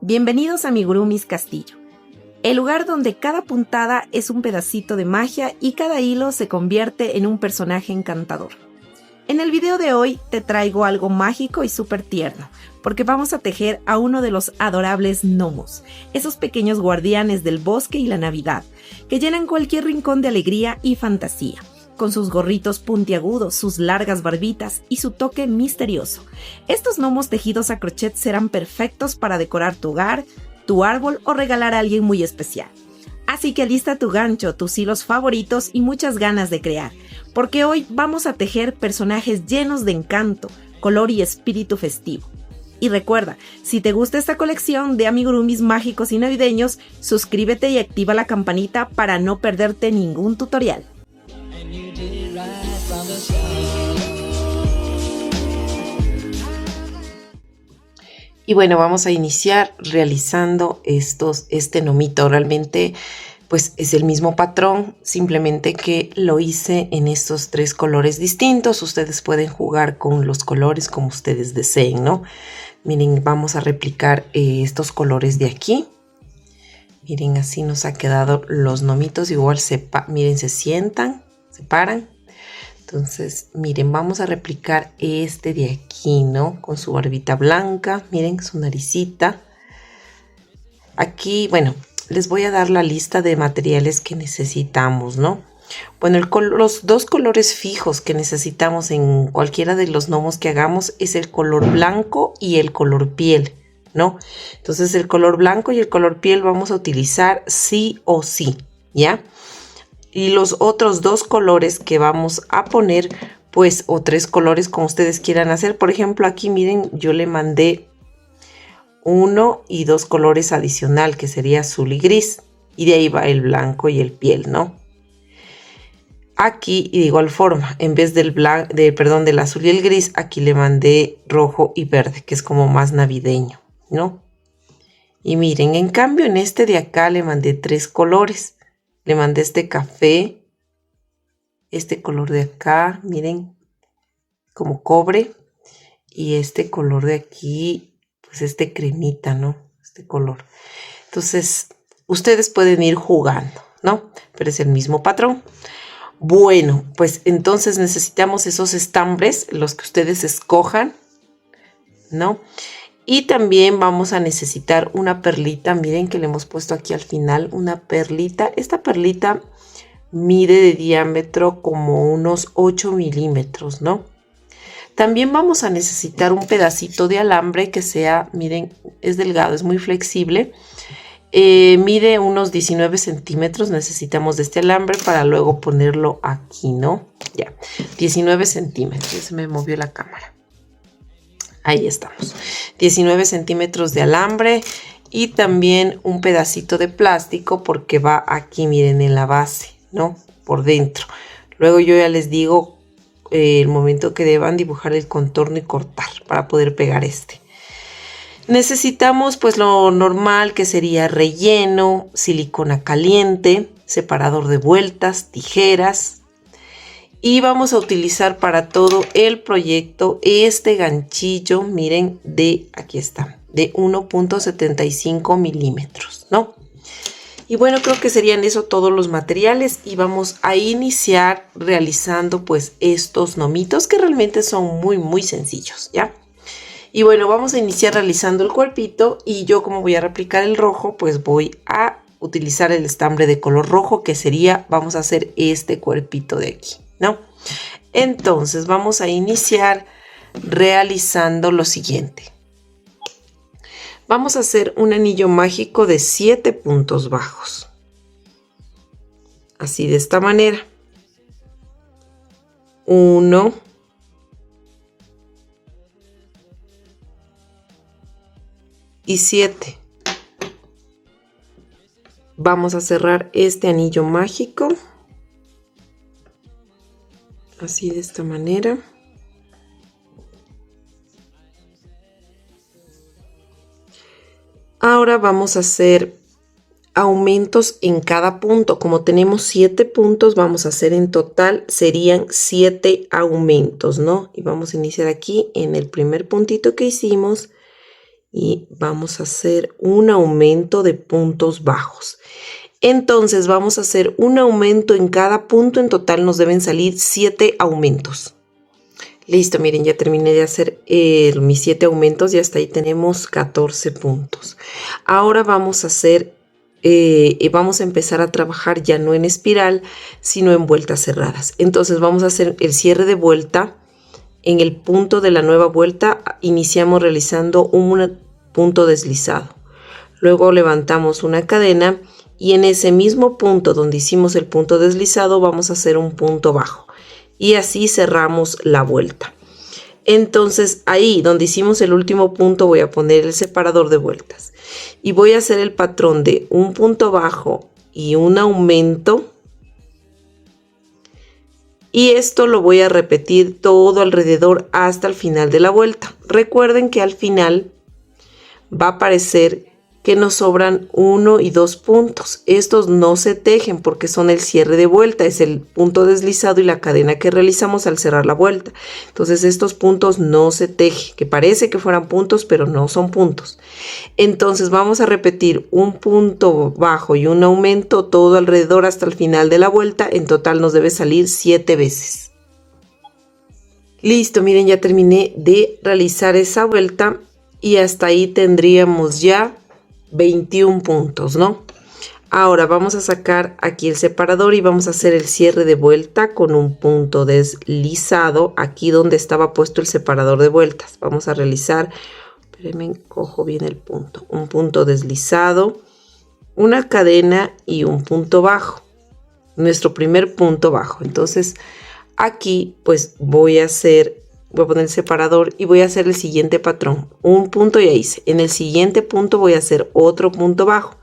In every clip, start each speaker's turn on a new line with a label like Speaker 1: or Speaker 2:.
Speaker 1: Bienvenidos a Amigurumis Castillo, el lugar donde cada puntada es un pedacito de magia y cada hilo se convierte en un personaje encantador. En el video de hoy te traigo algo mágico y súper tierno, porque vamos a tejer a uno de los adorables gnomos, esos pequeños guardianes del bosque y la Navidad, que llenan cualquier rincón de alegría y fantasía, con sus gorritos puntiagudos, sus largas barbitas y su toque misterioso. Estos gnomos tejidos a crochet serán perfectos para decorar tu hogar, tu árbol o regalar a alguien muy especial. Así que alista tu gancho, tus hilos favoritos y muchas ganas de crear, porque hoy vamos a tejer personajes llenos de encanto, color y espíritu festivo. Y recuerda, si te gusta esta colección de amigurumis mágicos y navideños, suscríbete y activa la campanita para no perderte ningún tutorial. Y bueno, vamos a iniciar realizando este gnomito. Realmente pues es el mismo patrón, simplemente que lo hice en estos tres colores distintos. Ustedes pueden jugar con los colores como ustedes deseen, ¿no? Miren, vamos a replicar estos colores de aquí. Miren, así nos ha quedado los gnomitos. Igual miren, se sientan, se paran. Entonces, miren, vamos a replicar este de aquí, ¿no? Con su barbita blanca, miren su naricita. Aquí, bueno, les voy a dar la lista de materiales que necesitamos, ¿no? Bueno, los dos colores fijos que necesitamos en cualquiera de los gnomos que hagamos es el color blanco y el color piel, ¿no? Entonces, el color blanco y el color piel vamos a utilizar sí o sí, ¿ya? Y los otros dos colores que vamos a poner, pues, o tres colores como ustedes quieran hacer. Por ejemplo, aquí miren, yo le mandé uno y dos colores adicional, que sería azul y gris. Y de ahí va el blanco y el piel, ¿no? Aquí, y de igual forma, en vez del azul y el gris, aquí le mandé rojo y verde, que es como más navideño, ¿no? Y miren, en cambio, en este de acá le mandé tres colores. Le mandé este café, este color de acá, miren, como cobre. Y este color de aquí, pues este cremita, ¿no? Este color. Entonces, ustedes pueden ir jugando, ¿no? Pero es el mismo patrón. Bueno, pues entonces necesitamos esos estambres, los que ustedes escojan, ¿no? Y también vamos a necesitar una perlita, miren que le hemos puesto aquí al final una perlita. Esta perlita mide de diámetro como unos 8 milímetros, ¿no? También vamos a necesitar un pedacito de alambre que sea, miren, es delgado, es muy flexible. Mide unos 19 centímetros, necesitamos de este alambre para luego ponerlo aquí, ¿no? Ya, 19 centímetros, ya se me movió la cámara. Ahí estamos, 19 centímetros de alambre y también un pedacito de plástico porque va aquí, miren, en la base, ¿no? Por dentro. Luego yo ya les digo el momento que deban dibujar el contorno y cortar para poder pegar este. Necesitamos pues lo normal que sería relleno, silicona caliente, separador de vueltas, tijeras. Y vamos a utilizar para todo el proyecto este ganchillo, miren, aquí está, de 1.75 milímetros, ¿no? Y bueno, creo que serían eso todos los materiales y vamos a iniciar realizando pues estos gnomitos que realmente son muy, muy sencillos, ¿ya? Y bueno, vamos a iniciar realizando el cuerpito y yo como voy a replicar el rojo, pues voy a utilizar el estambre de color rojo que sería, vamos a hacer este cuerpito de aquí, ¿no? Entonces vamos a iniciar realizando lo siguiente. Vamos a hacer un anillo mágico de 7 puntos bajos. Así de esta manera. 1, y 7. Vamos a cerrar este anillo mágico. Así de esta manera. Ahora vamos a hacer aumentos en cada punto. Como tenemos 7 puntos, vamos a hacer en total, serían 7 aumentos, ¿no? Y vamos a iniciar aquí en el primer puntito que hicimos y vamos a hacer un aumento de puntos bajos. Entonces vamos a hacer un aumento en cada punto. En total nos deben salir 7 aumentos. Listo, miren, ya terminé de hacer mis 7 aumentos y hasta ahí tenemos 14 puntos. Ahora vamos a hacer, vamos a empezar a trabajar ya no en espiral, sino en vueltas cerradas. Entonces vamos a hacer el cierre de vuelta. En el punto de la nueva vuelta iniciamos realizando un punto deslizado. Luego levantamos una cadena y en ese mismo punto donde hicimos el punto deslizado vamos a hacer un punto bajo. Y así cerramos la vuelta. Entonces ahí donde hicimos el último punto voy a poner el separador de vueltas. Y voy a hacer el patrón de un punto bajo y un aumento. Y esto lo voy a repetir todo alrededor hasta el final de la vuelta. Recuerden que al final va a aparecer que nos sobran 1 y 2 puntos. Estos no se tejen porque son el cierre de vuelta. Es el punto deslizado y la cadena que realizamos al cerrar la vuelta. Entonces estos puntos no se tejen, que parece que fueran puntos, pero no son puntos. Entonces vamos a repetir un punto bajo y un aumento todo alrededor hasta el final de la vuelta. En total nos debe salir 7 veces. Listo, miren, ya terminé de realizar esa vuelta y hasta ahí tendríamos ya 21 puntos, ¿no? Ahora vamos a sacar aquí el separador y vamos a hacer el cierre de vuelta con un punto deslizado aquí donde estaba puesto el separador de vueltas. Vamos a realizar, espérenme, cojo bien el punto, un punto deslizado, una cadena y un punto bajo, nuestro primer punto bajo. Entonces aquí pues voy a poner el separador y voy a hacer el siguiente patrón. Un punto ya hice. En el siguiente punto voy a hacer otro punto bajo.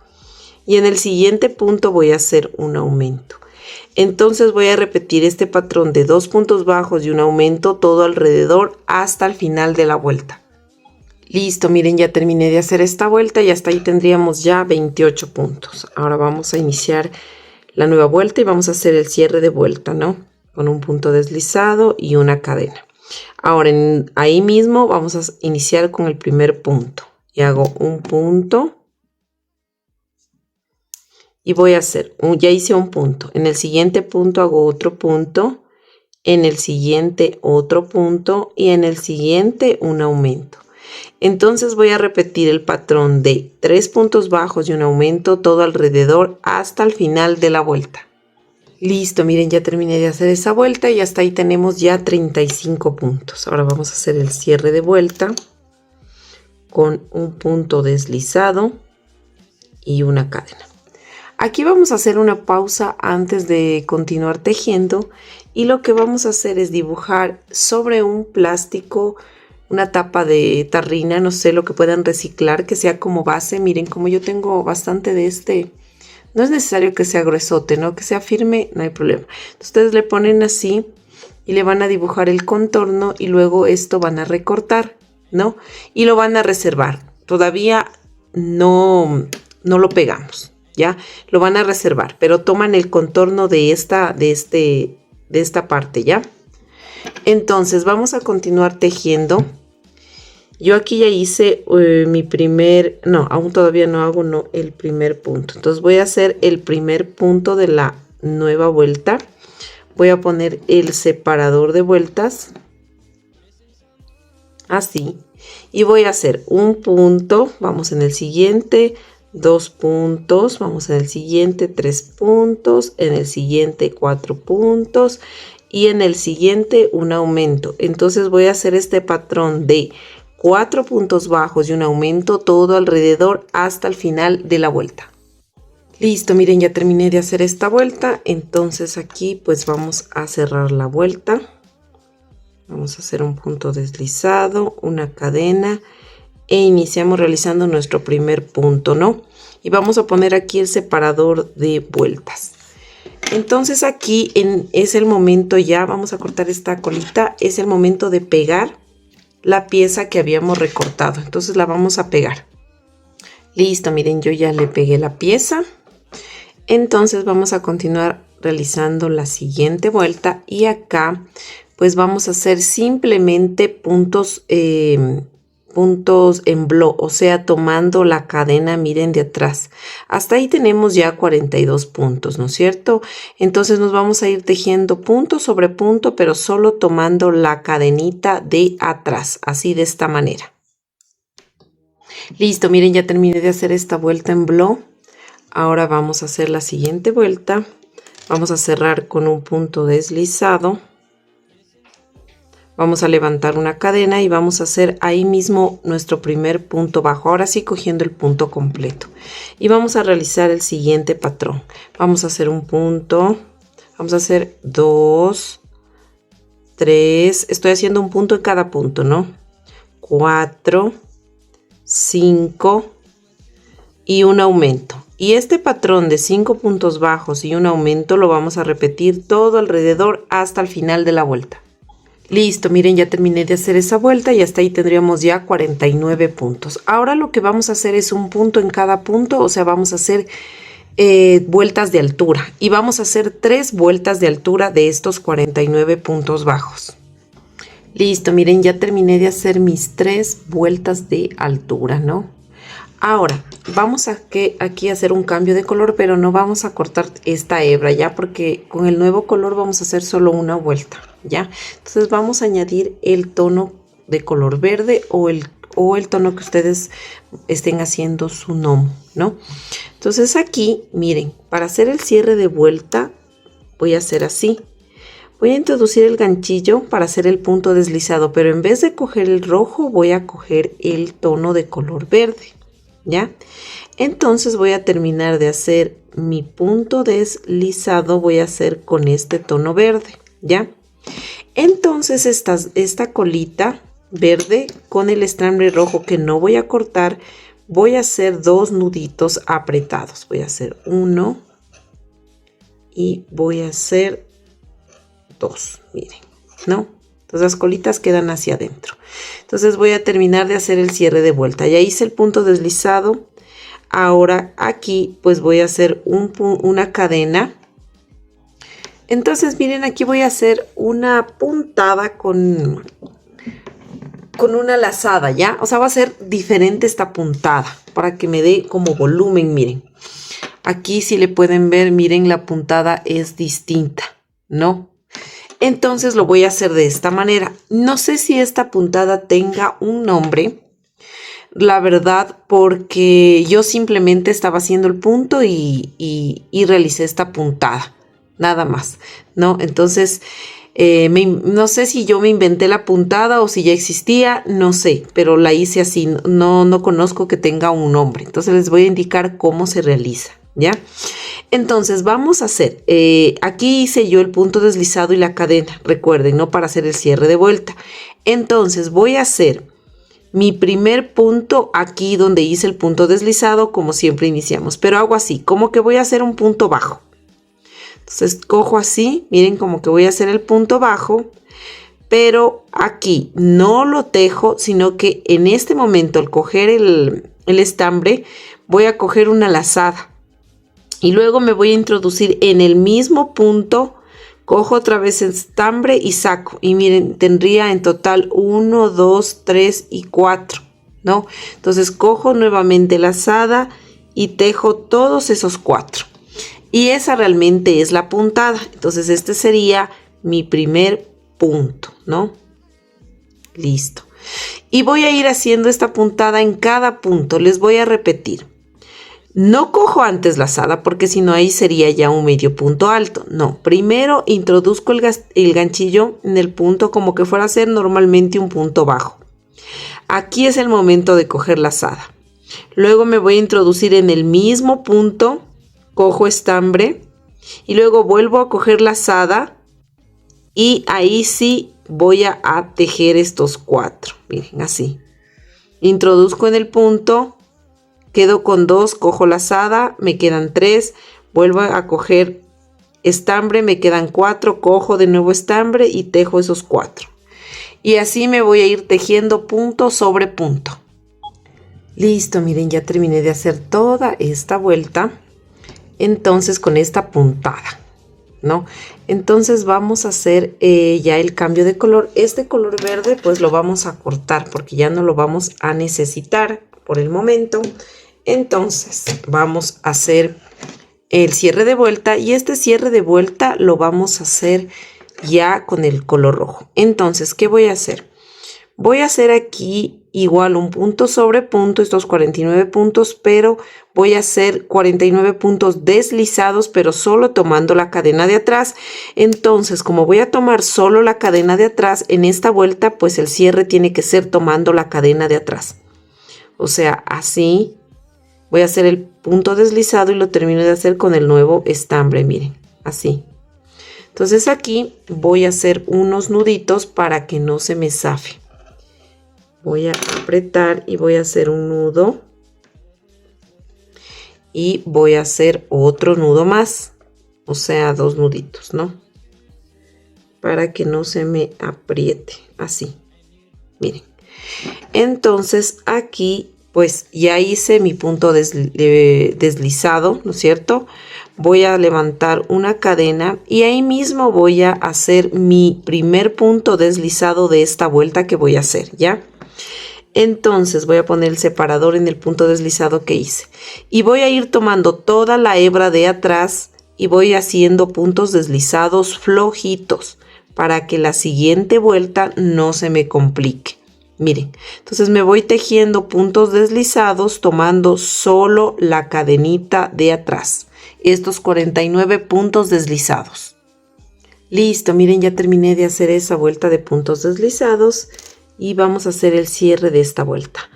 Speaker 1: Y en el siguiente punto voy a hacer un aumento. Entonces voy a repetir este patrón de 2 puntos bajos y un aumento todo alrededor hasta el final de la vuelta. Listo, miren, ya terminé de hacer esta vuelta y hasta ahí tendríamos ya 28 puntos. Ahora vamos a iniciar la nueva vuelta y vamos a hacer el cierre de vuelta, ¿no? Con un punto deslizado y una cadena. Ahora ahí mismo vamos a iniciar con el primer punto y hago un punto y voy a hacer, ya hice un punto, en el siguiente punto hago otro punto, en el siguiente otro punto y en el siguiente un aumento. Entonces voy a repetir el patrón de 3 puntos bajos y un aumento todo alrededor hasta el final de la vuelta. Listo, miren, ya terminé de hacer esa vuelta y hasta ahí tenemos ya 35 puntos. Ahora vamos a hacer el cierre de vuelta con un punto deslizado y una cadena. Aquí vamos a hacer una pausa antes de continuar tejiendo y lo que vamos a hacer es dibujar sobre un plástico, una tapa de tarrina, no sé, lo que puedan reciclar, que sea como base. Miren, como yo tengo bastante de este, no es necesario que sea gruesote, ¿no? Que sea firme, no hay problema. Entonces, ustedes le ponen así y le van a dibujar el contorno y luego esto van a recortar, ¿no? Y lo van a reservar. Todavía no lo pegamos, ¿ya? Lo van a reservar, pero toman el contorno de esta parte, ¿ya? Entonces, vamos a continuar tejiendo. Yo aquí ya hice mi primer, no, aún todavía no hago el primer punto. Entonces voy a hacer el primer punto de la nueva vuelta. Voy a poner el separador de vueltas. Así. Y voy a hacer un punto. Vamos en el siguiente. 2 puntos. Vamos en el siguiente. 3 puntos. En el siguiente 4 puntos. Y en el siguiente un aumento. Entonces voy a hacer este patrón de 4 puntos bajos y un aumento todo alrededor hasta el final de la vuelta. Listo, miren, ya terminé de hacer esta vuelta. Entonces aquí pues vamos a cerrar la vuelta. Vamos a hacer un punto deslizado, una cadena e iniciamos realizando nuestro primer punto, ¿no? Y vamos a poner aquí el separador de vueltas. Entonces aquí es el momento, ya vamos a cortar esta colita, es el momento de pegar la pieza que habíamos recortado. Entonces la vamos a pegar. Listo, miren, yo ya le pegué la pieza. Entonces vamos a continuar realizando la siguiente vuelta y acá pues vamos a hacer simplemente puntos puntos en bloc, o sea, tomando la cadena, miren, de atrás. Hasta ahí tenemos ya 42 puntos, ¿no es cierto? Entonces nos vamos a ir tejiendo punto sobre punto, pero solo tomando la cadenita de atrás, así de esta manera. Listo, miren, ya terminé de hacer esta vuelta en bloc. Ahora vamos a hacer la siguiente vuelta. Vamos a cerrar con un punto deslizado. Vamos a levantar una cadena y vamos a hacer ahí mismo nuestro primer punto bajo. Ahora sí, cogiendo el punto completo. Y vamos a realizar el siguiente patrón. Vamos a hacer un punto. Vamos a hacer 2, 3. Estoy haciendo un punto en cada punto, ¿no? 4, 5 y un aumento. Y este patrón de 5 puntos bajos y un aumento lo vamos a repetir todo alrededor hasta el final de la vuelta. Listo, miren, ya terminé de hacer esa vuelta y hasta ahí tendríamos ya 49 puntos. Ahora lo que vamos a hacer es un punto en cada punto, o sea, vamos a hacer vueltas de altura. Y vamos a hacer 3 vueltas de altura de estos 49 puntos bajos. Listo, miren, ya terminé de hacer mis 3 vueltas de altura, ¿no? Ahora, vamos a aquí a hacer un cambio de color, pero no vamos a cortar esta hebra, ¿ya? Porque con el nuevo color vamos a hacer solo una vuelta, ¿ya? Entonces vamos a añadir el tono de color verde o el tono que ustedes estén haciendo su gnomo, ¿no? Entonces aquí, miren, para hacer el cierre de vuelta, voy a hacer así. Voy a introducir el ganchillo para hacer el punto deslizado, pero en vez de coger el rojo, voy a coger el tono de color verde. ¿Ya? Entonces voy a terminar de hacer mi punto deslizado, voy a hacer con este tono verde, ¿ya? Entonces esta colita verde con el estambre rojo que no voy a cortar, voy a hacer 2 nuditos apretados. Voy a hacer 1 y voy a hacer 2, miren, ¿no? Entonces las colitas quedan hacia adentro. Entonces voy a terminar de hacer el cierre de vuelta. Ya hice el punto deslizado. Ahora aquí pues voy a hacer una cadena. Entonces miren, aquí voy a hacer una puntada con una lazada, ¿ya? O sea, va a ser diferente esta puntada para que me dé como volumen, miren. Aquí si le pueden ver, miren, la puntada es distinta, ¿no? Entonces lo voy a hacer de esta manera. No sé si esta puntada tenga un nombre, la verdad, porque yo simplemente estaba haciendo el punto y realicé esta puntada, nada más, ¿no? Entonces, no sé si yo me inventé la puntada o si ya existía, no sé, pero la hice así, no conozco que tenga un nombre. Entonces les voy a indicar cómo se realiza, ¿ya? Entonces vamos a hacer, aquí hice yo el punto deslizado y la cadena, recuerden, ¿no? Para hacer el cierre de vuelta. Entonces voy a hacer mi primer punto aquí donde hice el punto deslizado, como siempre iniciamos, pero hago así, como que voy a hacer un punto bajo. Entonces cojo así, miren, como que voy a hacer el punto bajo, pero aquí no lo tejo, sino que en este momento al coger el estambre voy a coger una lazada. Y luego me voy a introducir en el mismo punto, cojo otra vez el estambre y saco. Y miren, tendría en total 1, 2, 3 y 4, ¿no? Entonces cojo nuevamente lazada y tejo todos esos 4. Y esa realmente es la puntada. Entonces este sería mi primer punto, ¿no? Listo. Y voy a ir haciendo esta puntada en cada punto. Les voy a repetir. No cojo antes lazada porque si no ahí sería ya un medio punto alto. No, primero introduzco el ganchillo en el punto como que fuera a ser normalmente un punto bajo. Aquí es el momento de coger lazada. Luego me voy a introducir en el mismo punto, cojo estambre y luego vuelvo a coger lazada y ahí sí voy a tejer estos 4. Miren, así. Introduzco en el punto. Quedo con 2, cojo lazada, me quedan 3, vuelvo a coger estambre, me quedan 4, cojo de nuevo estambre y tejo esos 4. Y así me voy a ir tejiendo punto sobre punto. Listo, miren, ya terminé de hacer toda esta vuelta. Entonces con esta puntada. ¿no? Entonces vamos a hacer ya el cambio de color. Este color verde pues lo vamos a cortar porque ya no lo vamos a necesitar por el momento. Entonces vamos a hacer el cierre de vuelta y este cierre de vuelta lo vamos a hacer ya con el color rojo. Entonces, ¿qué voy a hacer? Voy a hacer aquí igual un punto sobre punto, estos 49 puntos, pero voy a hacer 49 puntos deslizados, pero solo tomando la cadena de atrás. Entonces, como voy a tomar solo la cadena de atrás en esta vuelta, pues el cierre tiene que ser tomando la cadena de atrás. O sea, así voy a hacer el punto deslizado y lo termino de hacer con el nuevo estambre, miren, así. Entonces aquí voy a hacer unos nuditos para que no se me zafe. Voy a apretar y voy a hacer un nudo. Y voy a hacer otro nudo más. O sea, 2 nuditos, ¿no? Para que no se me apriete. Así. Miren. Entonces aquí pues ya hice mi punto deslizado, ¿no es cierto? Voy a levantar una cadena y ahí mismo voy a hacer mi primer punto deslizado de esta vuelta que voy a hacer, ¿ya? Entonces voy a poner el separador en el punto deslizado que hice y voy a ir tomando toda la hebra de atrás y voy haciendo puntos deslizados flojitos para que la siguiente vuelta no se me complique. Miren, entonces me voy tejiendo puntos deslizados tomando solo la cadenita de atrás. Estos 49 puntos deslizados. Listo, miren, ya terminé de hacer esa vuelta de puntos deslizados y vamos a hacer el cierre de esta vuelta,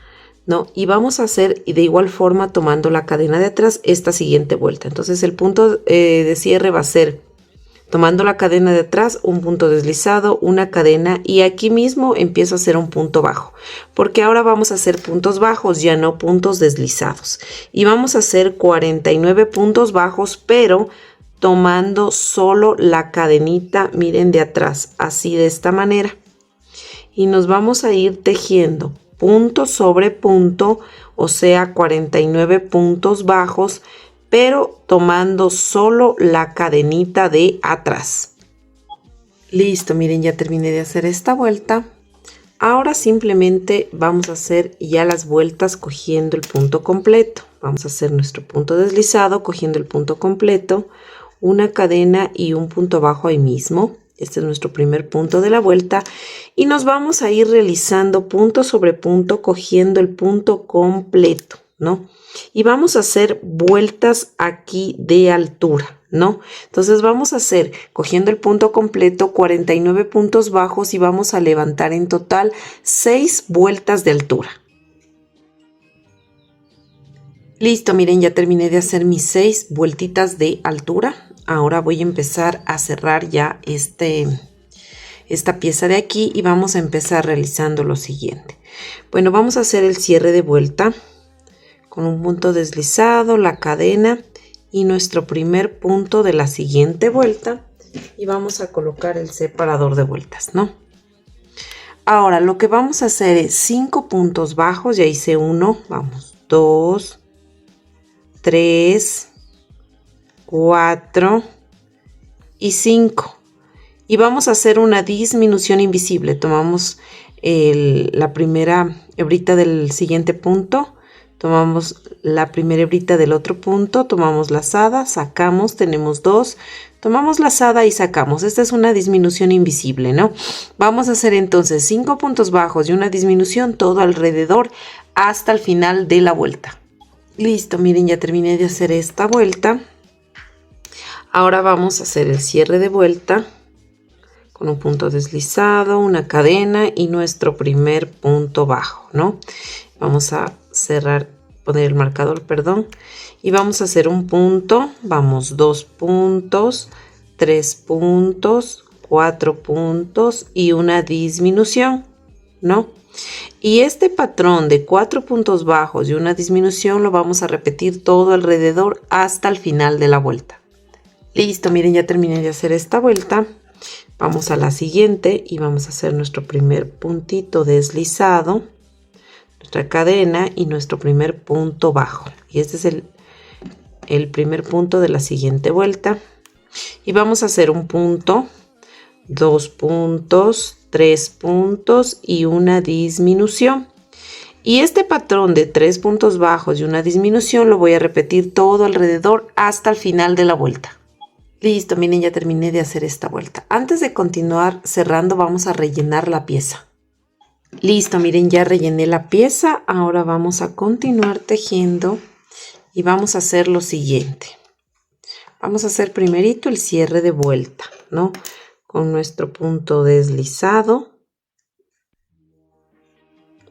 Speaker 1: ¿no? Y vamos a hacer de igual forma tomando la cadena de atrás esta siguiente vuelta. Entonces el punto de cierre va a ser tomando la cadena de atrás, un punto deslizado, una cadena y aquí mismo empiezo a hacer un punto bajo. Porque ahora vamos a hacer puntos bajos, ya no puntos deslizados. Y vamos a hacer 49 puntos bajos, pero tomando solo la cadenita, miren, de atrás, así de esta manera. Y nos vamos a ir tejiendo punto sobre punto, o sea, 49 puntos bajos, pero tomando solo la cadenita de atrás. Listo, miren, ya terminé de hacer esta vuelta. Ahora simplemente vamos a hacer ya las vueltas cogiendo el punto completo. Vamos a hacer nuestro punto deslizado cogiendo el punto completo, una cadena y un punto bajo ahí mismo. Este es nuestro primer punto de la vuelta y nos vamos a ir realizando punto sobre punto cogiendo el punto completo, ¿no? Y vamos a hacer vueltas aquí de altura, ¿no? Entonces vamos a hacer, cogiendo el punto completo, 49 puntos bajos y vamos a levantar en total 6 vueltas de altura. Listo, miren, ya terminé de hacer mis 6 vueltitas de altura. Ahora voy a empezar a cerrar ya esta pieza de aquí y vamos a empezar realizando lo siguiente. Bueno, vamos a hacer el cierre de vuelta con un punto deslizado, la cadena y nuestro primer punto de la siguiente vuelta y vamos a colocar el separador de vueltas, ¿no? Ahora lo que vamos a hacer es 5 puntos bajos, ya hice uno, vamos, 2, 3, 4 y 5 y vamos a hacer una disminución invisible. Tomamos la primera hebrita del siguiente punto, tomamos la primera hebrita del otro punto, tomamos lazada, sacamos, tenemos 2, tomamos lazada y sacamos. Esta es una disminución invisible, ¿no? Vamos a hacer entonces 5 puntos bajos y una disminución todo alrededor hasta el final de la vuelta. Listo, miren, ya terminé de hacer esta vuelta. Ahora vamos a hacer el cierre de vuelta con un punto deslizado, una cadena y nuestro primer punto bajo, ¿no? Vamos a cerrar, poner el marcador, perdón, y vamos a hacer un punto, vamos, 2 puntos, 3 puntos, 4 puntos y una disminución, ¿no? Y este patrón de 4 puntos bajos y una disminución lo vamos a repetir todo alrededor hasta el final de la vuelta. Listo, miren, ya terminé de hacer esta vuelta. Vamos a la siguiente y vamos a hacer nuestro primer puntito deslizado, nuestra cadena y nuestro primer punto bajo. Y este es el primer punto de la siguiente vuelta. Y vamos a hacer un punto, 2 puntos, 3 puntos y una disminución. Y este patrón de 3 puntos bajos y una disminución lo voy a repetir todo alrededor hasta el final de la vuelta. Listo, miren, ya terminé de hacer esta vuelta. Antes de continuar cerrando, vamos a rellenar la pieza. Listo, miren, ya rellené la pieza. Ahora vamos a continuar tejiendo y vamos a hacer lo siguiente. Vamos a hacer primerito el cierre de vuelta, ¿no? Con nuestro punto deslizado.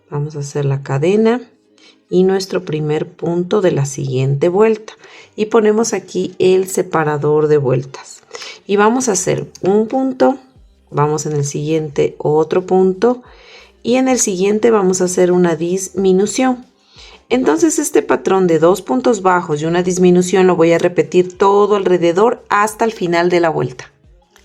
Speaker 1: Vamos a hacer la cadena y nuestro primer punto de la siguiente vuelta. Y ponemos aquí el separador de vueltas. Y vamos a hacer un punto, vamos en el siguiente otro punto y en el siguiente vamos a hacer una disminución. Entonces este patrón de 2 puntos bajos y una disminución lo voy a repetir todo alrededor hasta el final de la vuelta.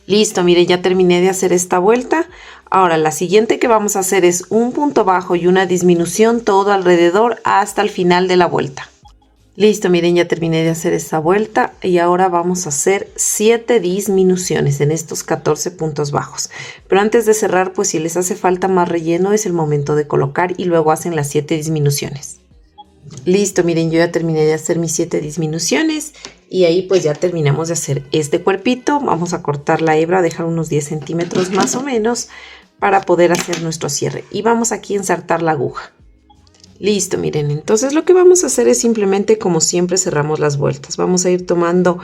Speaker 1: Listo, mire, ya terminé de hacer esta vuelta. Ahora la siguiente que vamos a hacer es un punto bajo y una disminución todo alrededor hasta el final de la vuelta. Listo, miren, ya terminé de hacer esta vuelta y ahora vamos a hacer 7 disminuciones en estos 14 puntos bajos. Pero antes de cerrar, pues si les hace falta más relleno es el momento de colocar y luego hacen las 7 disminuciones. Listo, miren, yo ya terminé de hacer mis 7 disminuciones y ahí pues ya terminamos de hacer este cuerpito. Vamos a cortar la hebra, dejar unos 10 centímetros más o menos para poder hacer nuestro cierre. Y vamos aquí a ensartar la aguja. Listo, miren, entonces lo que vamos a hacer es simplemente como siempre cerramos las vueltas. Vamos a ir tomando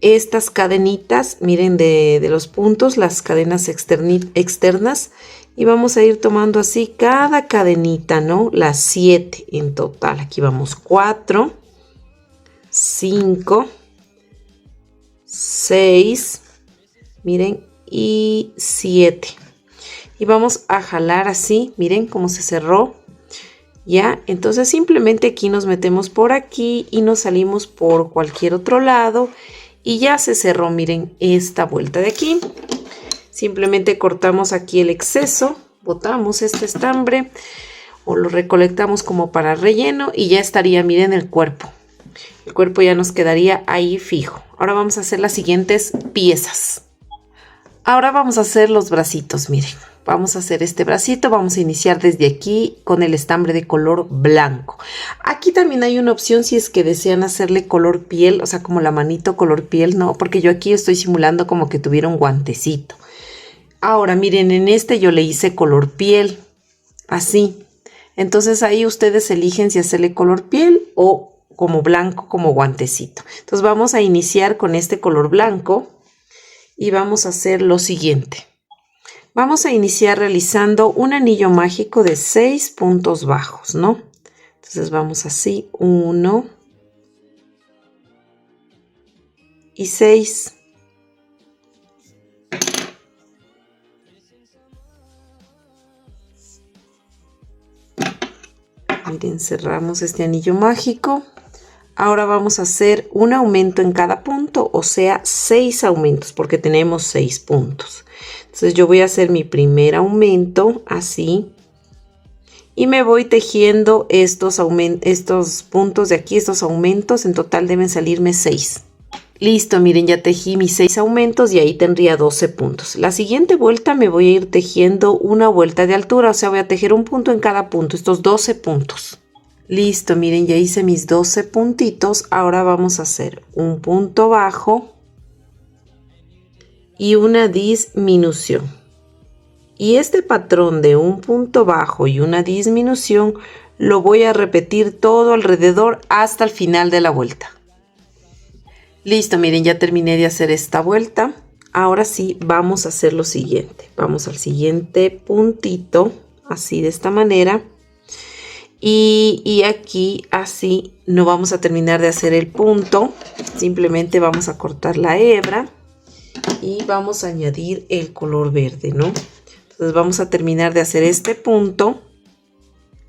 Speaker 1: estas cadenitas, miren, de los puntos, las cadenas externas. Y vamos a ir tomando así cada cadenita, ¿no? Las 7 en total. Aquí vamos 4, 5, 6, miren, y 7. Y vamos a jalar así, miren cómo se cerró. Ya, entonces simplemente aquí nos metemos por aquí y nos salimos por cualquier otro lado. Y ya se cerró, miren, esta vuelta de aquí. Simplemente cortamos aquí el exceso, botamos este estambre o lo recolectamos como para relleno y ya estaría, miren, el cuerpo. El cuerpo ya nos quedaría ahí fijo. Ahora vamos a hacer las siguientes piezas. Ahora vamos a hacer los bracitos, miren. Vamos a hacer este bracito, vamos a iniciar desde aquí con el estambre de color blanco. Aquí también hay una opción si es que desean hacerle color piel, o sea, como la manito color piel, no, porque yo aquí estoy simulando como que tuviera un guantecito. Ahora, miren, en este yo le hice color piel, así. Entonces ahí ustedes eligen si hacerle color piel o como blanco, como guantecito. Entonces vamos a iniciar con este color blanco y vamos a hacer lo siguiente. Vamos a iniciar realizando un anillo mágico de 6 puntos bajos, ¿no? Entonces vamos así, 1 y 6. Miren, cerramos este anillo mágico. Ahora vamos a hacer un aumento en cada punto, o sea, 6 aumentos, porque tenemos 6 puntos. Entonces yo voy a hacer mi primer aumento, así. Y me voy tejiendo estos puntos de aquí, estos aumentos. En total deben salirme 6. Listo, miren, ya tejí mis 6 aumentos y ahí tendría 12 puntos. La siguiente vuelta me voy a ir tejiendo una vuelta de altura, o sea, voy a tejer un punto en cada punto, estos 12 puntos. Listo, miren, ya hice mis 12 puntitos. Ahora vamos a hacer un punto bajo y una disminución. Y este patrón de un punto bajo y una disminución lo voy a repetir todo alrededor hasta el final de la vuelta. Listo, miren, ya terminé de hacer esta vuelta. Ahora sí, vamos a hacer lo siguiente. Vamos al siguiente puntito, así de esta manera. Y aquí así no vamos a terminar de hacer el punto. Simplemente vamos a cortar la hebra y vamos a añadir el color verde, ¿no? Entonces vamos a terminar de hacer este punto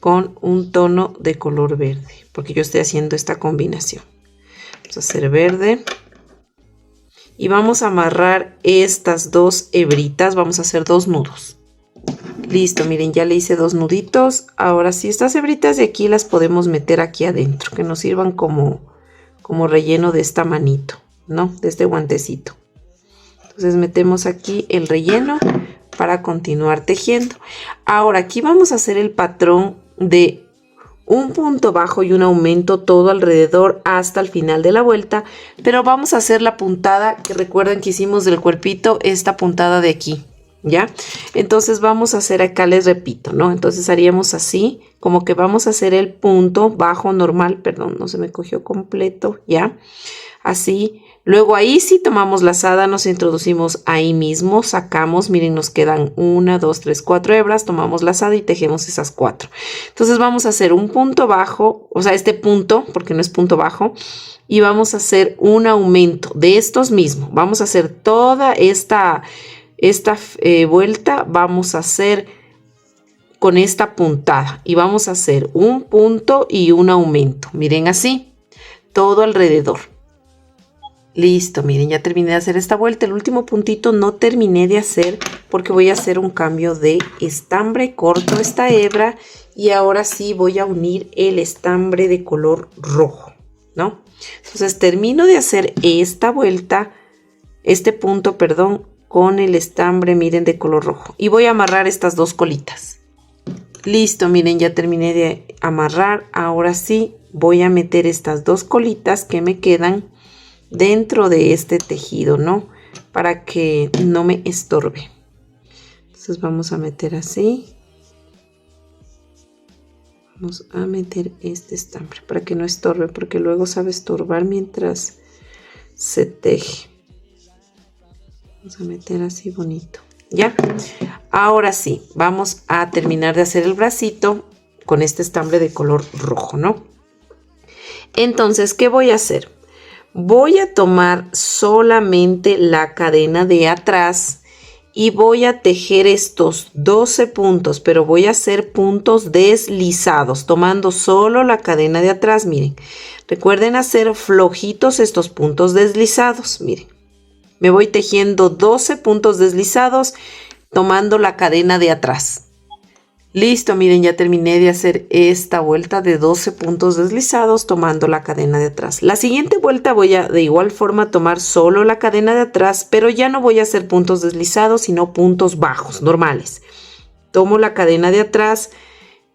Speaker 1: con un tono de color verde, porque yo estoy haciendo esta combinación. Vamos a hacer verde y vamos a amarrar estas 2 hebritas. Vamos a hacer 2 nudos. Listo, miren, ya le hice 2 nuditos. Ahora sí, estas hebritas de aquí las podemos meter aquí adentro, que nos sirvan como relleno de esta manito, ¿no? De este guantecito. Entonces metemos aquí el relleno para continuar tejiendo. Ahora aquí vamos a hacer el patrón de un punto bajo y un aumento todo alrededor hasta el final de la vuelta, pero vamos a hacer la puntada que recuerden que hicimos del cuerpito, esta puntada de aquí, ¿ya? Entonces vamos a hacer acá, les repito, ¿no? Entonces haríamos así, como que vamos a hacer el punto bajo normal, perdón, no se me cogió completo, ¿ya? Así. Luego ahí sí tomamos lazada, nos introducimos ahí mismo, sacamos, miren, nos quedan 1, 2, 3, 4 hebras, tomamos lazada y tejemos esas 4. Entonces vamos a hacer un punto bajo, o sea, este punto, porque no es punto bajo, y vamos a hacer un aumento de estos mismos. Vamos a hacer toda esta vuelta, vamos a hacer con esta puntada y vamos a hacer un punto y un aumento. Miren así, todo alrededor. Listo, miren, ya terminé de hacer esta vuelta. El último puntito no terminé de hacer porque voy a hacer un cambio de estambre. Corto esta hebra y ahora sí voy a unir el estambre de color rojo, ¿no? Entonces termino de hacer esta vuelta, este punto, perdón, con el estambre, miren, de color rojo. Y voy a amarrar estas dos colitas. Listo, miren, ya terminé de amarrar. Ahora sí voy a meter estas dos colitas que me quedan dentro de este tejido, ¿no? Para que no me estorbe. Entonces vamos a meter así. Vamos a meter este estambre para que no estorbe, porque luego sabe estorbar mientras se teje. Vamos a meter así bonito. ¿Ya? Ahora sí, vamos a terminar de hacer el bracito con este estambre de color rojo, ¿no? Entonces, ¿qué voy a hacer? Voy a tomar solamente la cadena de atrás y voy a tejer estos 12 puntos, pero voy a hacer puntos deslizados, tomando solo la cadena de atrás, miren. Recuerden hacer flojitos estos puntos deslizados, miren. Me voy tejiendo 12 puntos deslizados, tomando la cadena de atrás. Listo, miren, ya terminé de hacer esta vuelta de 12 puntos deslizados tomando la cadena de atrás. La siguiente vuelta voy a de igual forma tomar solo la cadena de atrás, pero ya no voy a hacer puntos deslizados, sino puntos bajos, normales. Tomo la cadena de atrás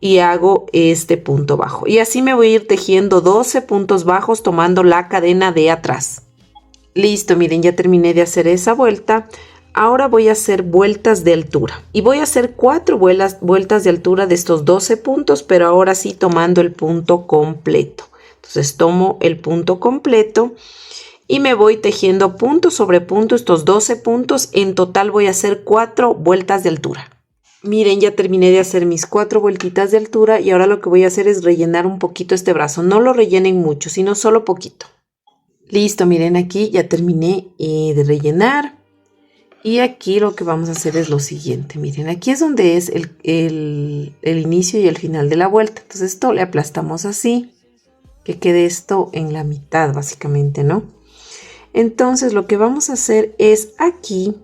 Speaker 1: y hago este punto bajo. Y así me voy a ir tejiendo 12 puntos bajos tomando la cadena de atrás. Listo, miren, ya terminé de hacer esa vuelta. Ahora voy a hacer vueltas de altura y voy a hacer 4 vueltas de altura de estos 12 puntos, pero ahora sí tomando el punto completo. Entonces tomo el punto completo y me voy tejiendo punto sobre punto estos 12 puntos. En total voy a hacer 4 vueltas de altura. Miren, ya terminé de hacer mis 4 vueltitas de altura y ahora lo que voy a hacer es rellenar un poquito este brazo. No lo rellenen mucho, sino solo poquito. Listo, miren, aquí ya terminé de rellenar. Y aquí lo que vamos a hacer es lo siguiente. Miren, aquí es donde es el inicio y el final de la vuelta. Entonces esto le aplastamos así, que quede esto en la mitad básicamente, ¿no? Entonces lo que vamos a hacer es aquí,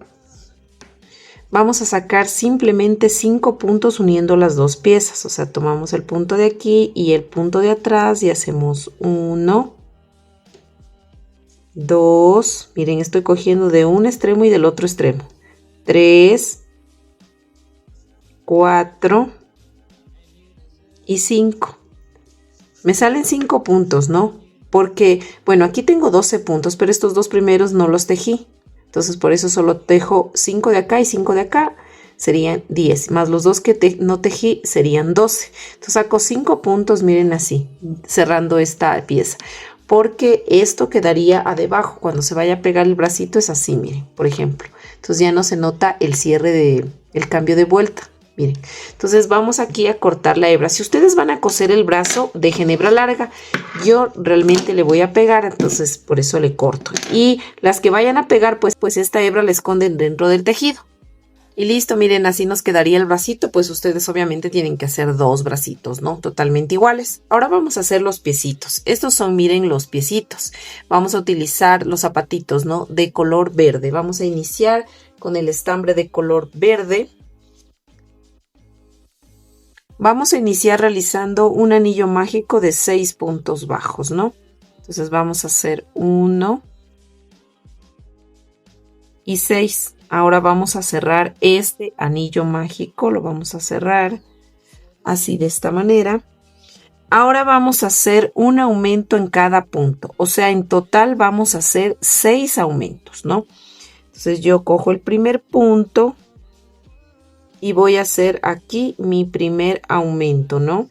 Speaker 1: vamos a sacar simplemente 5 puntos uniendo las dos piezas. O sea, tomamos el punto de aquí y el punto de atrás y hacemos 1, 2, miren, estoy cogiendo de un extremo y del otro extremo, 3, 4 y 5. Me salen 5 puntos, ¿no? Porque, bueno, aquí tengo 12 puntos, pero estos dos primeros no los tejí. Entonces, por eso solo tejo 5 de acá y 5 de acá, serían 10. Más los dos que no tejí serían 12. Entonces, saco 5 puntos, miren así, cerrando esta pieza. Porque esto quedaría a debajo, cuando se vaya a pegar el bracito es así, miren, por ejemplo. Entonces ya no se nota el cierre el cambio de vuelta, miren. Entonces vamos aquí a cortar la hebra. Si ustedes van a coser el brazo, dejen hebra larga. Yo realmente le voy a pegar, entonces por eso le corto. Y las que vayan a pegar, pues esta hebra la esconden dentro del tejido. Y listo, miren, así nos quedaría el bracito, pues ustedes obviamente tienen que hacer 2 bracitos, ¿no? Totalmente iguales. Ahora vamos a hacer los piecitos. Estos son, miren, los piecitos. Vamos a utilizar los zapatitos, ¿no? De color verde. Vamos a iniciar con el estambre de color verde. Vamos a iniciar realizando un anillo mágico de 6 puntos bajos, ¿no? Entonces vamos a hacer 1, y 6. Ahora vamos a cerrar este anillo mágico, lo vamos a cerrar así de esta manera. Ahora vamos a hacer un aumento en cada punto, o sea, en total vamos a hacer 6 aumentos, ¿no? Entonces yo cojo el primer punto y voy a hacer aquí mi primer aumento, ¿no?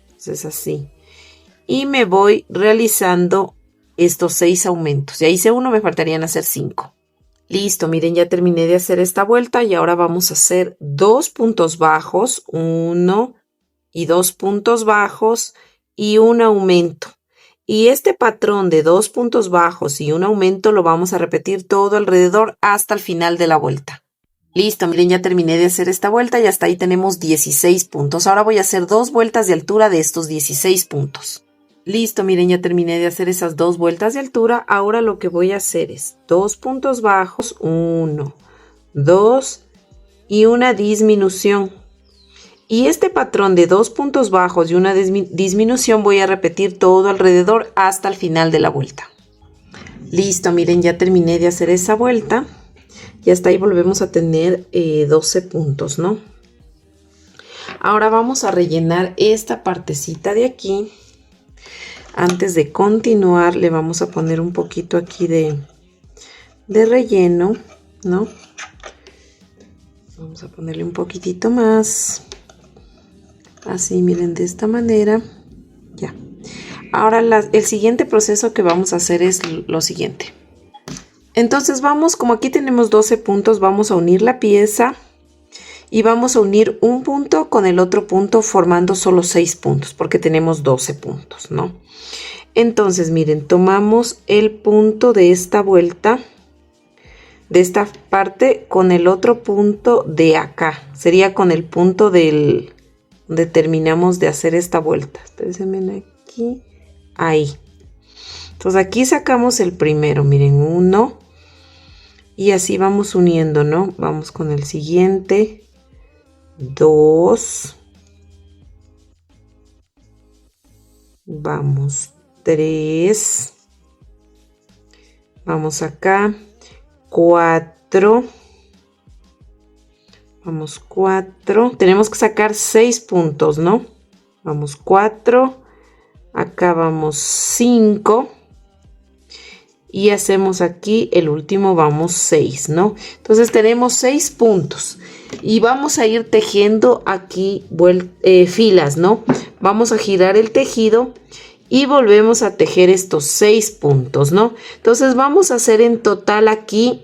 Speaker 1: Entonces así. Y me voy realizando estos 6 aumentos. Ya hice uno, me faltarían hacer 5. Listo, miren, ya terminé de hacer esta vuelta y ahora vamos a hacer 2 puntos bajos, 1 y 2 puntos bajos y un aumento. Y este patrón de 2 puntos bajos y un aumento lo vamos a repetir todo alrededor hasta el final de la vuelta. Listo, miren, ya terminé de hacer esta vuelta y hasta ahí tenemos 16 puntos. Ahora voy a hacer 2 vueltas de altura de estos 16 puntos. Listo, miren, ya terminé de hacer esas 2 vueltas de altura. Ahora lo que voy a hacer es 2 puntos bajos, 1, 2 y una disminución. Y este patrón de 2 puntos bajos y una disminución voy a repetir todo alrededor hasta el final de la vuelta. Listo, miren, ya terminé de hacer esa vuelta. Y hasta ahí volvemos a tener 12 puntos, ¿no? Ahora vamos a rellenar esta partecita de aquí. Antes de continuar, le vamos a poner un poquito aquí de relleno, ¿no? Vamos a ponerle un poquitito más. Así, miren, de esta manera. Ya. Ahora el siguiente proceso que vamos a hacer es lo siguiente. Entonces vamos, como aquí tenemos 12 puntos, vamos a unir la pieza y vamos a unir un punto con el otro punto formando solo 6 puntos porque tenemos 12 puntos, ¿no? Entonces, miren, tomamos el punto de esta vuelta, de esta parte, con el otro punto de acá. Sería con el punto del donde terminamos de hacer esta vuelta. Espérense aquí, ahí. Entonces aquí sacamos el primero, miren, 1 y así vamos uniendo, ¿no? Vamos con el siguiente, 2, vamos 3, vamos acá, 4. Vamos 4, tenemos que sacar 6 puntos, ¿no? Vamos 4, acá vamos 5 y hacemos aquí el último, vamos 6, ¿no? Entonces tenemos 6 puntos y vamos a ir tejiendo aquí filas, ¿no? Vamos a girar el tejido y volvemos a tejer estos 6 puntos, ¿no? Entonces vamos a hacer en total aquí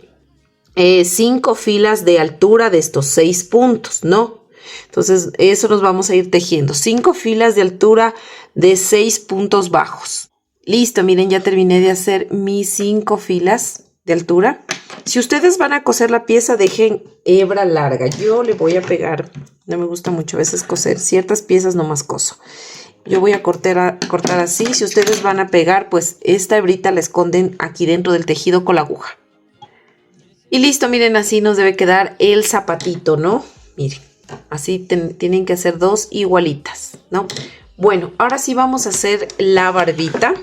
Speaker 1: 5 filas de altura de estos 6 puntos, ¿no? Entonces eso nos vamos a ir tejiendo 5 filas de altura de 6 puntos bajos. Listo, miren, ya terminé de hacer mis 5 filas de altura. Si ustedes van a coser la pieza, dejen hebra larga. Yo le voy a pegar, no me gusta mucho a veces coser ciertas piezas, nomás coso. Yo voy a cortar así. Si ustedes van a pegar, pues esta hebrita la esconden aquí dentro del tejido con la aguja. Y listo, miren, así nos debe quedar el zapatito, ¿no? Miren, así tienen que hacer 2 igualitas, ¿no? Bueno, ahora sí vamos a hacer la barbita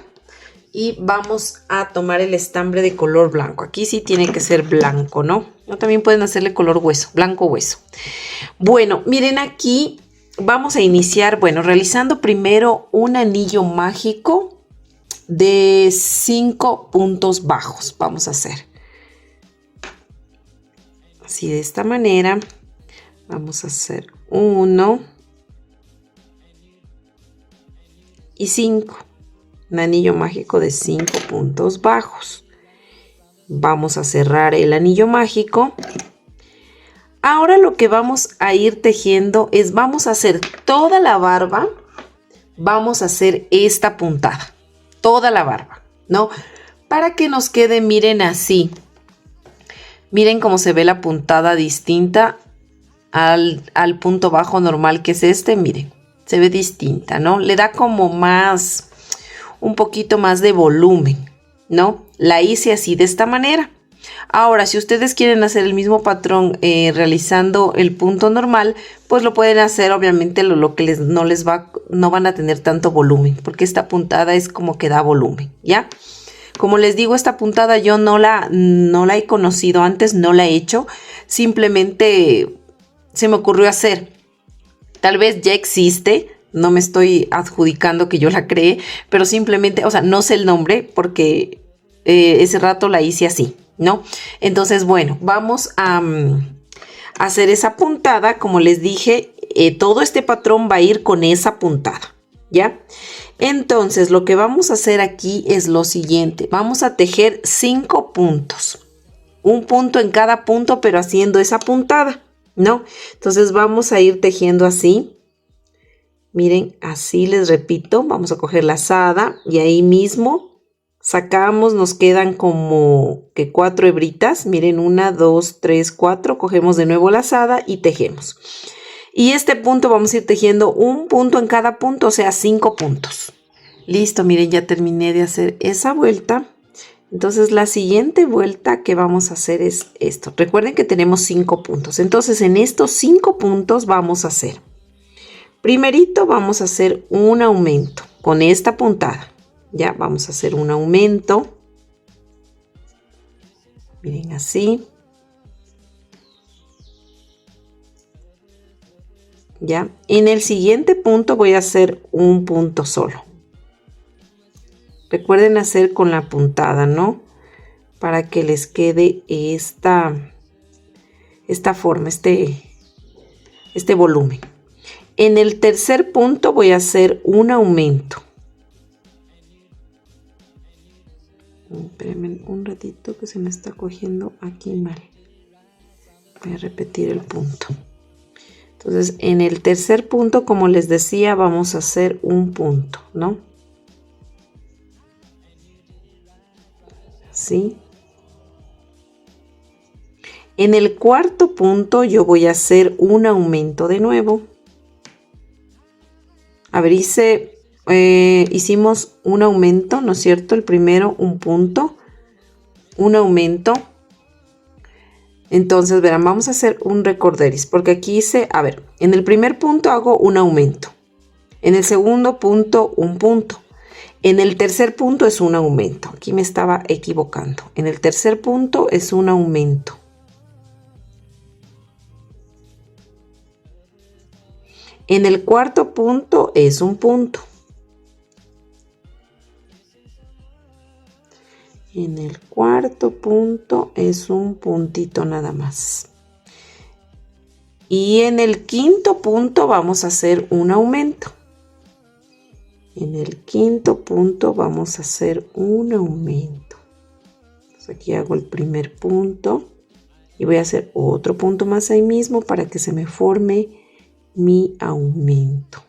Speaker 1: y vamos a tomar el estambre de color blanco. Aquí sí tiene que ser blanco, ¿no? O también pueden hacerle color hueso, blanco hueso. Bueno, miren, aquí vamos a iniciar, bueno, realizando primero un anillo mágico de 5 puntos bajos. Vamos a hacer. Así de esta manera vamos a hacer 1 y 5, un anillo mágico de 5 puntos bajos. Vamos a cerrar el anillo mágico. Ahora lo que vamos a ir tejiendo es, vamos a hacer toda la barba, vamos a hacer esta puntada, toda la barba, ¿no? Para que nos quede, miren, así. Miren cómo se ve la puntada distinta al punto bajo normal que es este. Miren, se ve distinta, ¿no? Le da como más, un poquito más de volumen, ¿no? La hice así de esta manera. Ahora, si ustedes quieren hacer el mismo patrón realizando el punto normal, pues lo pueden hacer. Obviamente lo que no van a tener tanto volumen, porque esta puntada es como que da volumen, ¿ya? Como les digo, esta puntada yo no la he conocido antes, no la he hecho. Simplemente se me ocurrió hacer. Tal vez ya existe, no me estoy adjudicando que yo la creé, pero simplemente, o sea, no sé el nombre porque ese rato la hice así, ¿no? Entonces, bueno, vamos a hacer esa puntada. Como les dije, todo este patrón va a ir con esa puntada, ¿ya? Entonces, lo que vamos a hacer aquí es lo siguiente. Vamos a tejer 5 puntos. Un punto en cada punto, pero haciendo esa puntada, ¿no? Entonces, vamos a ir tejiendo así. Miren, así les repito. Vamos a coger la lazada y ahí mismo sacamos, nos quedan como que 4 hebritas. Miren, 1, 2, 3, 4. Cogemos de nuevo la lazada y tejemos. Y este punto vamos a ir tejiendo un punto en cada punto, o sea, 5 puntos. Listo, miren, ya terminé de hacer esa vuelta. Entonces, la siguiente vuelta que vamos a hacer es esto. Recuerden que tenemos 5 puntos. Entonces, en estos 5 puntos vamos a hacer. Primerito vamos a hacer un aumento con esta puntada. Ya, vamos a hacer un aumento. Miren, así. Ya, en el siguiente punto voy a hacer un punto solo. Recuerden hacer con la puntada, ¿no? Para que les quede esta forma, este volumen. En el tercer punto voy a hacer un aumento. Espérenme un ratito que se me está cogiendo aquí mal. Voy a repetir el punto. Entonces, en el tercer punto, como les decía, vamos a hacer un punto, ¿no? Así. En el cuarto punto yo voy a hacer un aumento de nuevo. A ver, hicimos un aumento, ¿no es cierto? El primero, un punto, un aumento. Entonces, verán, vamos a hacer un recorderis, porque aquí hice, a ver, en el primer punto hago un aumento. En el segundo punto, un punto. En el tercer punto es un aumento. Aquí me estaba equivocando. En el tercer punto es un aumento. En el cuarto punto es un punto. En el cuarto punto es un puntito nada más. Y en el quinto punto vamos a hacer un aumento. En el quinto punto vamos a hacer un aumento. Entonces aquí hago el primer punto y voy a hacer otro punto más ahí mismo para que se me forme mi aumento.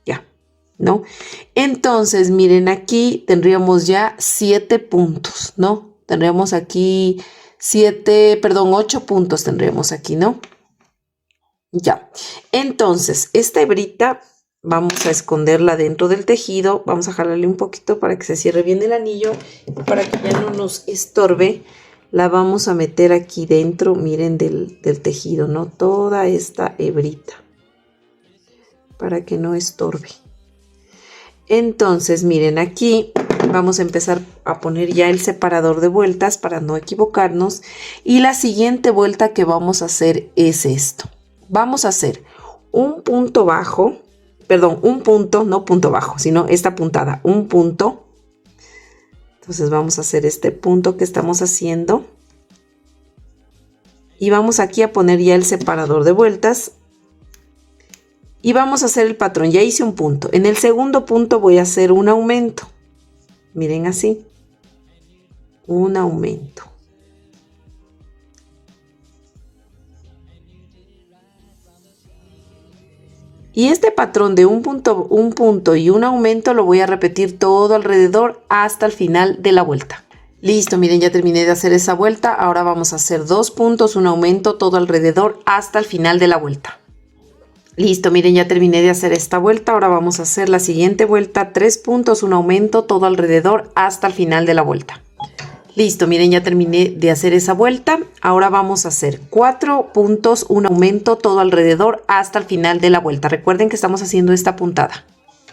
Speaker 1: Ya, ¿no? Entonces, miren, aquí tendríamos ya 7 puntos, ¿no? Tendríamos aquí 8 puntos tendríamos aquí, ¿no? Ya. Entonces, esta hebrita vamos a esconderla dentro del tejido. Vamos a jalarle un poquito para que se cierre bien el anillo y para que ya no nos estorbe. La vamos a meter aquí dentro, miren, del tejido, ¿no? Toda esta hebrita para que no estorbe. Entonces, miren, aquí vamos a empezar a poner ya el separador de vueltas para no equivocarnos. Y la siguiente vuelta que vamos a hacer es esto. Vamos a hacer un punto bajo, perdón, un punto, no punto bajo, sino esta puntada, un punto. Entonces vamos a hacer este punto que estamos haciendo. Y vamos aquí a poner ya el separador de vueltas. Y vamos a hacer el patrón. Ya hice un punto. En el segundo punto voy a hacer un aumento. Miren así. Un aumento. Y este patrón de un punto y un aumento lo voy a repetir todo alrededor hasta el final de la vuelta. Listo, miren, ya terminé de hacer esa vuelta. Ahora vamos a hacer 2 puntos, un aumento todo alrededor hasta el final de la vuelta. Listo, miren, ya terminé de hacer esta vuelta. Ahora vamos a hacer la siguiente vuelta, 3 puntos, un aumento todo alrededor hasta el final de la vuelta. Listo, miren, ya terminé de hacer esa vuelta. Ahora vamos a hacer 4 puntos, un aumento todo alrededor hasta el final de la vuelta. Recuerden que estamos haciendo esta puntada.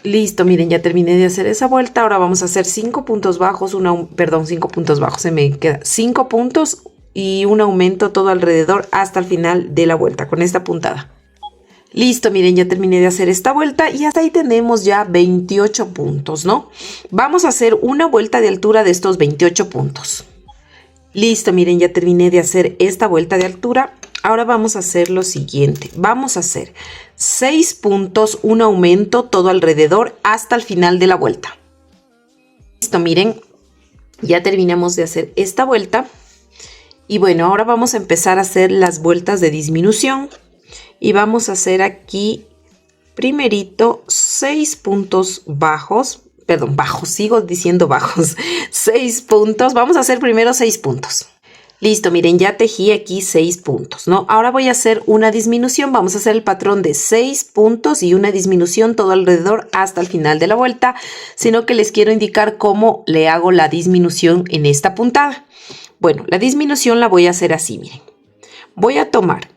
Speaker 1: Listo, miren, ya terminé de hacer esa vuelta. Ahora vamos a hacer 5 puntos bajos, 5 puntos bajos, se me queda 5 puntos y un aumento todo alrededor hasta el final de la vuelta con esta puntada. Listo, miren, ya terminé de hacer esta vuelta y hasta ahí tenemos ya 28 puntos, ¿no? Vamos a hacer una vuelta de altura de estos 28 puntos. Listo, miren, ya terminé de hacer esta vuelta de altura. Ahora vamos a hacer lo siguiente. Vamos a hacer 6 puntos, un aumento todo alrededor hasta el final de la vuelta. Listo, miren, ya terminamos de hacer esta vuelta. Y bueno, ahora vamos a empezar a hacer las vueltas de disminución. Y vamos a hacer aquí primerito 6 puntos bajos. Perdón, bajos, sigo diciendo bajos. 6 puntos. Vamos a hacer primero 6 puntos. Listo, miren, ya tejí aquí 6 puntos, ¿no? Ahora voy a hacer una disminución. Vamos a hacer el patrón de 6 puntos y una disminución todo alrededor hasta el final de la vuelta, sino que les quiero indicar cómo le hago la disminución en esta puntada. Bueno, la disminución la voy a hacer así, miren. Voy a tomar,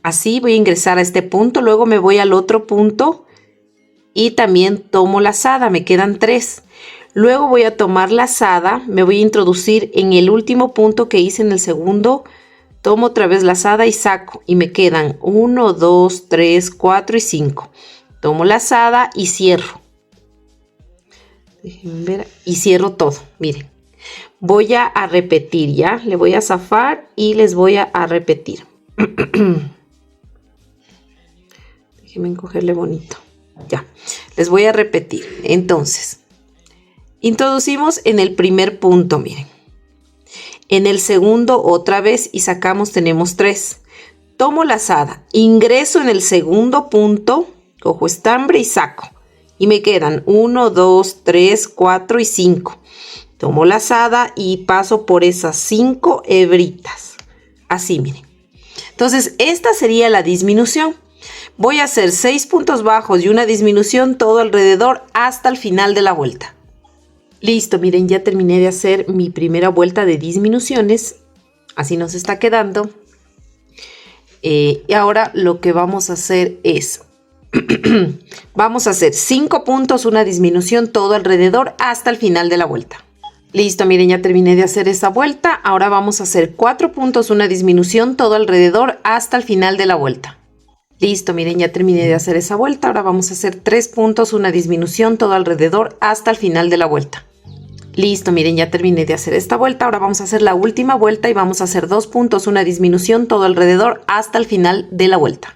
Speaker 1: así voy a ingresar a este punto, luego me voy al otro punto y también tomo lazada, me quedan 3. Luego voy a tomar lazada, me voy a introducir en el último punto que hice en el segundo, tomo otra vez lazada y saco y me quedan 1, 2, 3, 4 y 5. Tomo lazada y cierro. Déjenme ver y cierro todo, miren. Voy a repetir ya, le voy a zafar y les voy a repetir. Déjenme encogerle bonito. Ya, les voy a repetir. Entonces, introducimos en el primer punto, miren. En el segundo otra vez y sacamos, tenemos 3. Tomo lazada, ingreso en el segundo punto, cojo estambre y saco. Y me quedan 1, 2, 3, 4 y 5. Tomo lazada y paso por esas 5 hebritas. Así, miren. Entonces, esta sería la disminución. Voy a hacer 6 puntos bajos y una disminución todo alrededor hasta el final de la vuelta. Listo, miren, ya terminé de hacer mi primera vuelta de disminuciones. Así nos está quedando. Y ahora lo que vamos a hacer es... vamos a hacer 5 puntos, una disminución todo alrededor hasta el final de la vuelta. Listo, miren, ya terminé de hacer esa vuelta. Ahora vamos a hacer 4 puntos, una disminución todo alrededor hasta el final de la vuelta. Listo, miren, ya terminé de hacer esa vuelta. Ahora vamos a hacer 3 puntos, una disminución todo alrededor hasta el final de la vuelta. Listo, miren, ya terminé de hacer esta vuelta. Ahora vamos a hacer la última vuelta y vamos a hacer 2 puntos, una disminución todo alrededor hasta el final de la vuelta.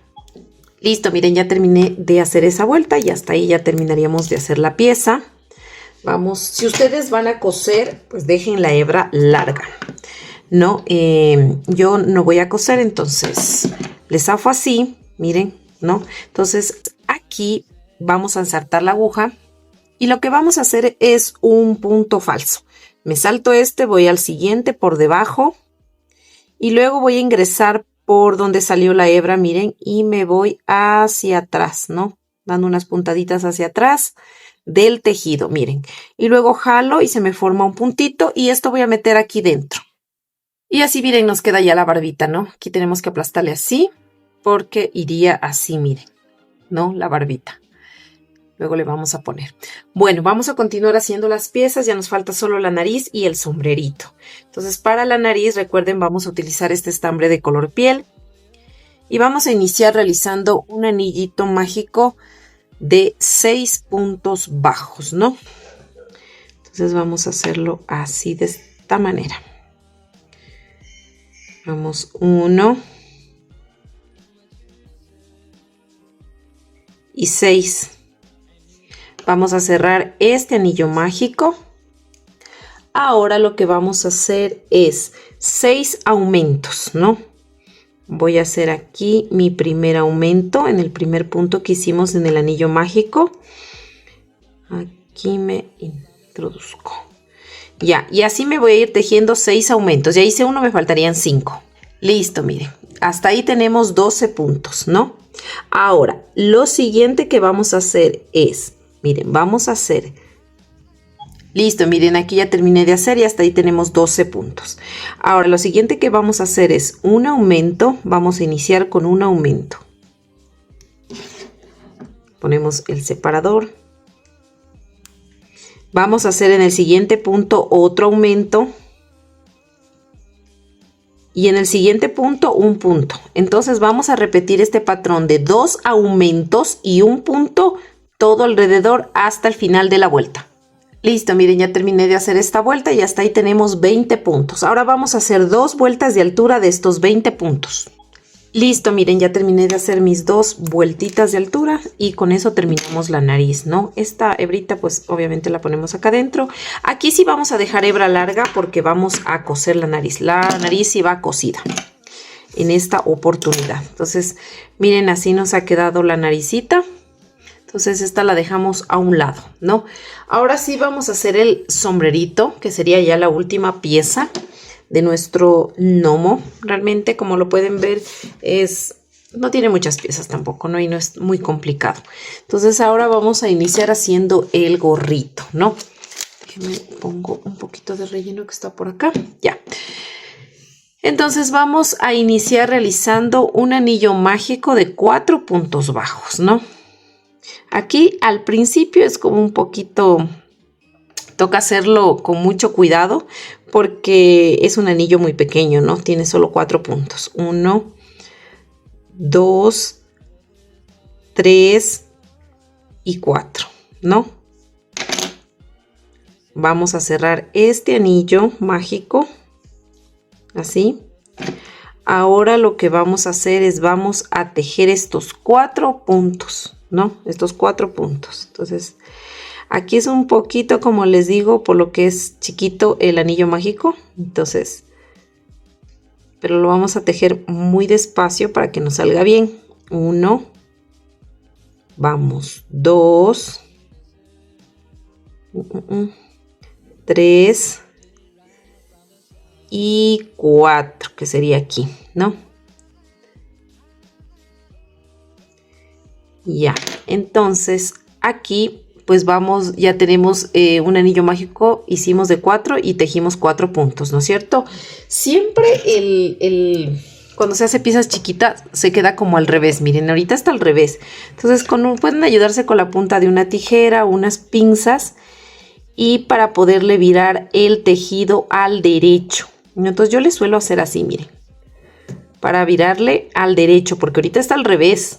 Speaker 1: Listo, miren, ya terminé de hacer esa vuelta y hasta ahí ya terminaríamos de hacer la pieza. Vamos, si ustedes van a coser, pues dejen la hebra larga. No, yo no voy a coser, entonces les zafo así, miren, ¿no? Entonces aquí vamos a ensartar la aguja y lo que vamos a hacer es un punto falso. Me salto este, voy al siguiente por debajo y luego voy a ingresar por donde salió la hebra, miren, y me voy hacia atrás, ¿no? Dando unas puntaditas hacia atrás del tejido, miren. Y luego jalo y se me forma un puntito y esto voy a meter aquí dentro. Y así, miren, nos queda ya la barbita, ¿no? Aquí tenemos que aplastarle así porque iría así, miren, ¿no? La barbita. Luego le vamos a poner. Bueno, vamos a continuar haciendo las piezas. Ya nos falta solo la nariz y el sombrerito. Entonces, para la nariz, recuerden, vamos a utilizar este estambre de color piel. Y vamos a iniciar realizando un anillito mágico de 6 puntos bajos, ¿no? Entonces, vamos a hacerlo así, de esta manera. Vamos 1 y 6. Vamos a cerrar este anillo mágico. Ahora lo que vamos a hacer es 6 aumentos, ¿no? Voy a hacer aquí mi primer aumento en el primer punto que hicimos en el anillo mágico. Aquí me introduzco. Ya, y así me voy a ir tejiendo 6 aumentos. Ya hice uno, me faltarían 5. Listo, miren. Hasta ahí tenemos 12 puntos, ¿no? Ahora, lo siguiente que vamos a hacer es... Miren, vamos a hacer, listo, miren, aquí ya terminé de hacer y hasta ahí tenemos 12 puntos. Ahora, lo siguiente que vamos a hacer es un aumento, vamos a iniciar con un aumento. Ponemos el separador Vamos a hacer en el siguiente punto otro aumento. Y en el siguiente punto, un punto. Entonces vamos a repetir este patrón de 2 aumentos y un punto todo alrededor hasta el final de la vuelta. Listo, miren, ya terminé de hacer esta vuelta y hasta ahí tenemos 20 puntos. Ahora vamos a hacer 2 vueltas de altura de estos 20 puntos. Listo, miren, ya terminé de hacer mis 2 vueltitas de altura y con eso terminamos la nariz, ¿no? Esta hebrita pues obviamente la ponemos acá adentro. Aquí sí vamos a dejar hebra larga porque vamos a coser la nariz. La nariz sí va cosida en esta oportunidad. Entonces, miren, así nos ha quedado la naricita. Entonces esta la dejamos a un lado, ¿no? Ahora sí vamos a hacer el sombrerito, que sería ya la última pieza de nuestro gnomo. Realmente, como lo pueden ver, no tiene muchas piezas tampoco, ¿no? Y no es muy complicado. Entonces ahora vamos a iniciar haciendo el gorrito, ¿no? Déjenme pongo un poquito de relleno que está por acá. Ya. Entonces vamos a iniciar realizando un anillo mágico de 4 puntos bajos, ¿no? Aquí al principio es como un poquito... Toca hacerlo con mucho cuidado porque es un anillo muy pequeño, ¿no? Tiene solo 4 puntos. 1, 2, 3 y 4, ¿no? Vamos a cerrar este anillo mágico. Así. Ahora lo que vamos a hacer es vamos a tejer estos 4 puntos, ¿no? Estos 4 puntos. Entonces... Aquí es un poquito, como les digo, por lo que es chiquito el anillo mágico. Entonces, pero lo vamos a tejer muy despacio para que nos salga bien. 1, vamos, 2, 3 y 4, que sería aquí, ¿no? Ya, entonces aquí... pues vamos, ya tenemos un anillo mágico, hicimos de 4 y tejimos 4 puntos, ¿no es cierto? Siempre cuando se hace piezas chiquitas se queda como al revés, miren, ahorita está al revés. Entonces pueden ayudarse con la punta de una tijera, unas pinzas y para poderle virar el tejido al derecho. Entonces yo le suelo hacer así, miren, para virarle al derecho, porque ahorita está al revés.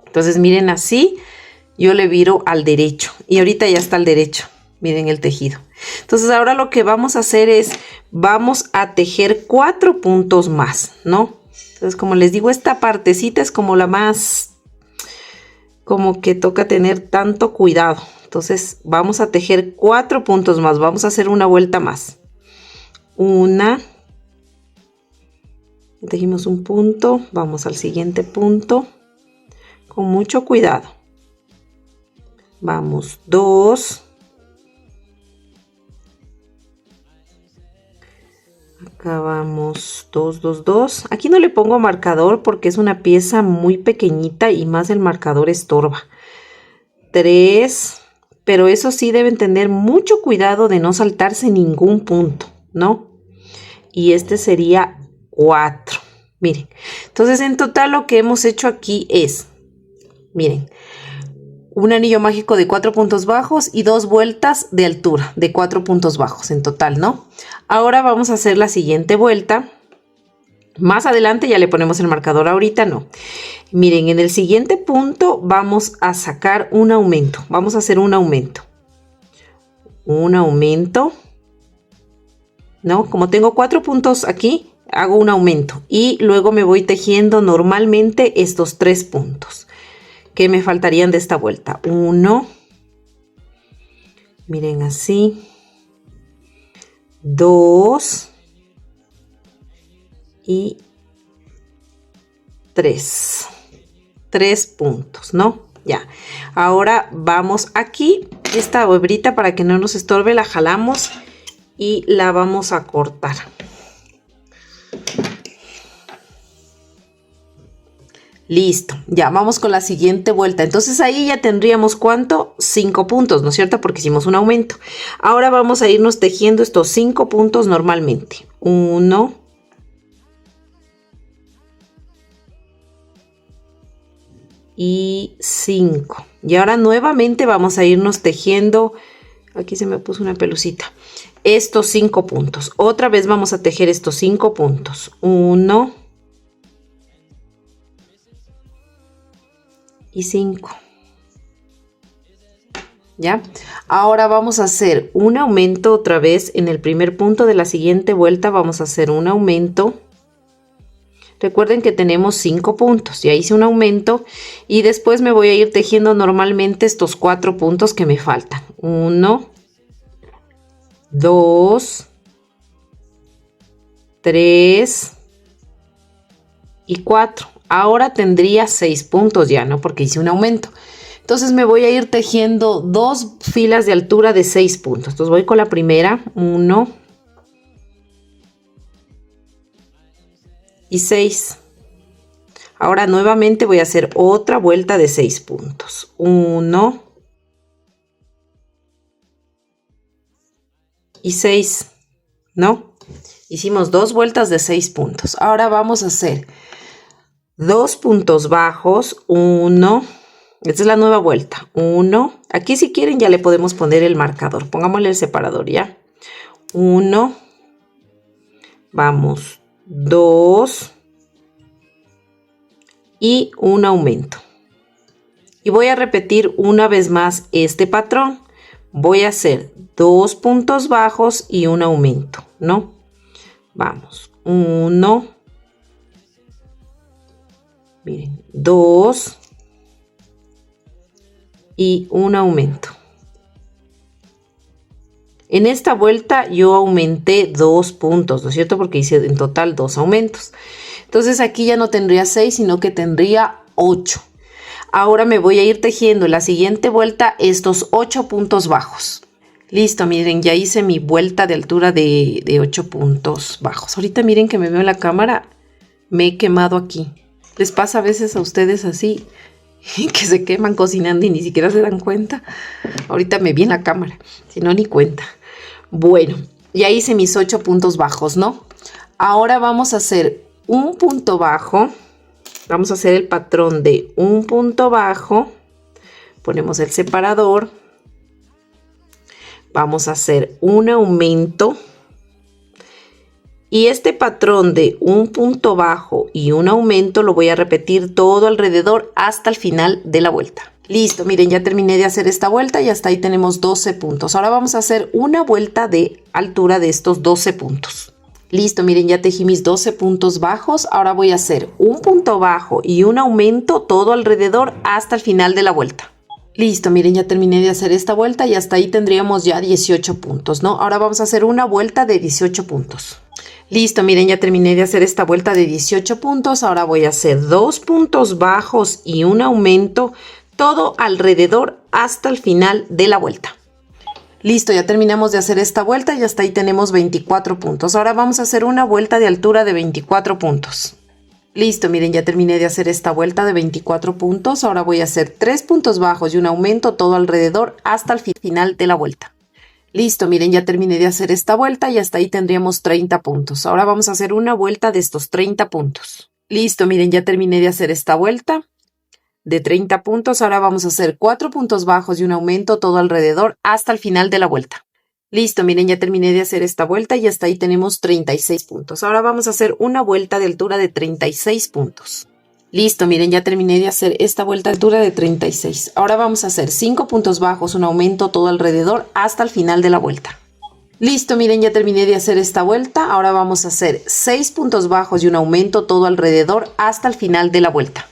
Speaker 1: Entonces miren así. Yo le viro al derecho y ahorita ya está al derecho. Miren el tejido. Entonces ahora lo que vamos a hacer es, vamos a tejer 4 puntos más, ¿no? Entonces como les digo, esta partecita es como la más, como que toca tener tanto cuidado. Entonces vamos a tejer 4 puntos más. Vamos a hacer una vuelta más. Una. Tejimos un punto. Vamos al siguiente punto. Con mucho cuidado. Vamos, 2. Acá vamos, 2, 2, 2. Aquí no le pongo marcador porque es una pieza muy pequeñita y más el marcador estorba. 3. Pero eso sí deben tener mucho cuidado de no saltarse ningún punto, ¿no? Y este sería 4. Miren, entonces en total lo que hemos hecho aquí es, miren, un anillo mágico de 4 puntos bajos y 2 vueltas de altura de 4 puntos bajos en total, ¿no? Ahora vamos a hacer la siguiente vuelta. Más adelante ya le ponemos el marcador, ahorita no. Miren, en el siguiente punto vamos a sacar un aumento. Vamos a hacer un aumento. Un aumento. ¿No? Como tengo 4 puntos aquí, hago un aumento. Y luego me voy tejiendo normalmente estos 3 puntos. Que me faltarían de esta vuelta. 1, miren así, 2 y 3. 3 puntos, ¿no? Ya. Ahora vamos aquí, esta hebrita para que no nos estorbe, la jalamos y la vamos a cortar. Listo, ya vamos con la siguiente vuelta. Entonces ahí ya tendríamos, ¿cuánto? 5 puntos, ¿no es cierto? Porque hicimos un aumento. Ahora vamos a irnos tejiendo estos 5 puntos normalmente. 1, 5. Y ahora nuevamente vamos a irnos tejiendo aquí se me puso una pelucita. Estos 5 puntos. Otra vez vamos a tejer estos 5 puntos. 1 y 5. ¿Ya? Ahora vamos a hacer un aumento otra vez en el primer punto de la siguiente vuelta. Vamos a hacer un aumento. Recuerden que tenemos 5 puntos. Ya hice un aumento y después me voy a ir tejiendo normalmente estos 4 puntos que me faltan. 1, 2, 3 y 4. Ahora tendría 6 puntos ya, ¿no? Porque hice un aumento. Entonces me voy a ir tejiendo 2 filas de altura de 6 puntos. Entonces voy con la primera, 1 y 6. Ahora nuevamente voy a hacer otra vuelta de 6 puntos. 1 y 6, ¿no? Hicimos 2 vueltas de 6 puntos. Ahora vamos a hacer 2 puntos bajos, 1. Esta es la nueva vuelta. 1. Aquí si quieren ya le podemos poner el marcador. Pongámosle el separador ya. 1. Vamos. 2. Y un aumento. Y voy a repetir una vez más este patrón. Voy a hacer 2 puntos bajos y un aumento, ¿no? Vamos. 1. Miren. 2. Y un aumento. En esta vuelta yo aumenté 2 puntos, ¿no es cierto? Porque hice en total 2 aumentos. Entonces aquí ya no tendría 6, sino que tendría 8. Ahora me voy a ir tejiendo en la siguiente vuelta estos 8 puntos bajos. Listo, miren, ya hice mi vuelta de altura de 8 puntos bajos. Ahorita miren que me veo en la cámara, me he quemado aquí. ¿Les pasa a veces a ustedes así? Que se queman cocinando y ni siquiera se dan cuenta. Ahorita me vi en la cámara, si no ni cuenta. Bueno, ya hice mis 8 puntos bajos, ¿no? Ahora vamos a hacer un punto bajo. Vamos a hacer el patrón de un punto bajo. Ponemos el separador. Vamos a hacer un aumento. Y este patrón de un punto bajo y un aumento lo voy a repetir todo alrededor hasta el final de la vuelta. Listo, miren, ya terminé de hacer esta vuelta y hasta ahí tenemos 12 puntos. Ahora vamos a hacer una vuelta de altura de estos 12 puntos. Listo, miren, ya tejí mis 12 puntos bajos. Ahora voy a hacer un punto bajo y un aumento todo alrededor hasta el final de la vuelta. Listo, miren, ya terminé de hacer esta vuelta y hasta ahí tendríamos ya 18 puntos, ¿no? Ahora vamos a hacer una vuelta de 18 puntos. Listo, miren, ya terminé de hacer esta vuelta de 18 puntos. Ahora voy a hacer 2 puntos bajos y un aumento todo alrededor hasta el final de la vuelta. Listo, ya terminamos de hacer esta vuelta y hasta ahí tenemos 24 puntos. Ahora vamos a hacer una vuelta de altura de 24 puntos. Listo, miren, ya terminé de hacer esta vuelta de 24 puntos. Ahora voy a hacer 3 puntos bajos y un aumento todo alrededor hasta el final de la vuelta. Listo, miren, ya terminé de hacer esta vuelta y hasta ahí tendríamos 30 puntos. Ahora vamos a hacer una vuelta de estos 30 puntos. Listo, miren, ya terminé de hacer esta vuelta de 30 puntos. Ahora vamos a hacer 4 puntos bajos y un aumento todo alrededor hasta el final de la vuelta. Listo, miren, ya terminé de hacer esta vuelta y hasta ahí tenemos 36 puntos. Ahora vamos a hacer una vuelta de altura de 36 puntos. Listo, miren, ya terminé de hacer esta vuelta de altura de 36. Ahora vamos a hacer 5 puntos bajos, un aumento todo alrededor hasta el final de la vuelta. Listo, miren, ya terminé de hacer esta vuelta. Ahora vamos a hacer 6 puntos bajos y un aumento todo alrededor hasta el final de la vuelta.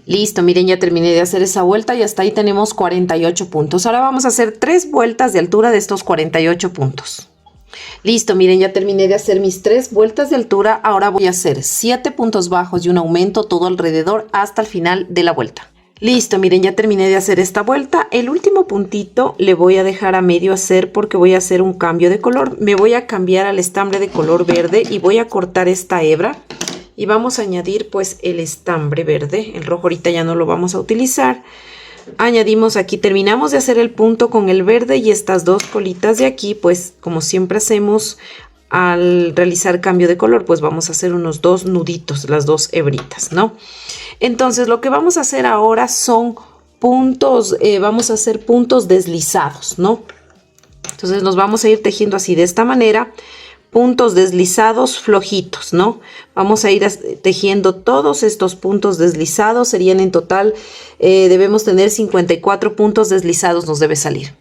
Speaker 1: Listo, miren, ya terminé de hacer esa vuelta y hasta ahí tenemos 48 puntos. Ahora vamos a hacer 3 vueltas de altura de estos 48 puntos. Listo, miren, ya terminé de hacer mis 3 vueltas de altura. Ahora voy a hacer 7 puntos bajos y un aumento todo alrededor hasta el final de la vuelta. Listo, miren, ya terminé de hacer esta vuelta. El último puntito le voy a dejar a medio hacer porque voy a hacer un cambio de color. Me voy a cambiar al estambre de color verde y voy a cortar esta hebra. Y vamos a añadir pues el estambre verde. El rojo ahorita ya no lo vamos a utilizar. Añadimos aquí, terminamos de hacer el punto con el verde y estas 2 colitas de aquí, pues como siempre hacemos al realizar cambio de color, pues vamos a hacer unos 2 nuditos, las 2 hebritas, ¿no? Entonces lo que vamos a hacer ahora son puntos, vamos a hacer puntos deslizados, ¿no? Entonces nos vamos a ir tejiendo así de esta manera, puntos deslizados flojitos, ¿no? Vamos a ir tejiendo todos estos puntos deslizados, serían en total, debemos tener 54 puntos deslizados, nos debe salir.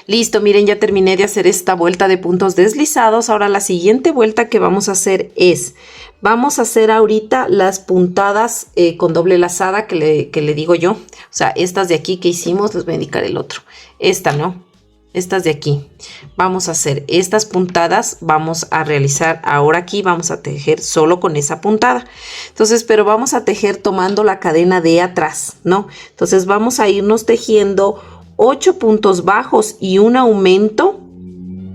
Speaker 1: Listo, miren, ya terminé de hacer esta vuelta de puntos deslizados. Ahora la siguiente vuelta que vamos a hacer es, vamos a hacer ahorita las puntadas con doble lazada que le digo yo. O sea, estas de aquí que hicimos, les voy a indicar el otro. Esta, ¿no? Estas de aquí. Vamos a hacer estas puntadas, vamos a realizar ahora aquí, vamos a tejer solo con esa puntada. Entonces, pero vamos a tejer tomando la cadena de atrás, ¿no? Entonces vamos a irnos tejiendo 8 puntos bajos y un aumento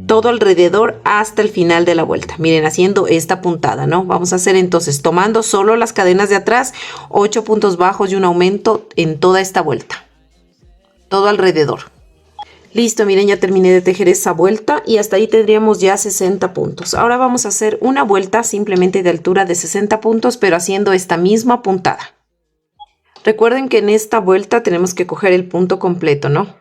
Speaker 1: todo alrededor hasta el final de la vuelta. Miren, haciendo esta puntada, ¿no? Vamos a hacer entonces, tomando solo las cadenas de atrás, 8 puntos bajos y un aumento en toda esta vuelta. Todo alrededor. Listo, miren, ya terminé de tejer esa vuelta y hasta ahí tendríamos ya 60 puntos. Ahora vamos a hacer una vuelta simplemente de altura de 60 puntos, pero haciendo esta misma puntada. Recuerden que en esta vuelta tenemos que coger el punto completo, ¿no?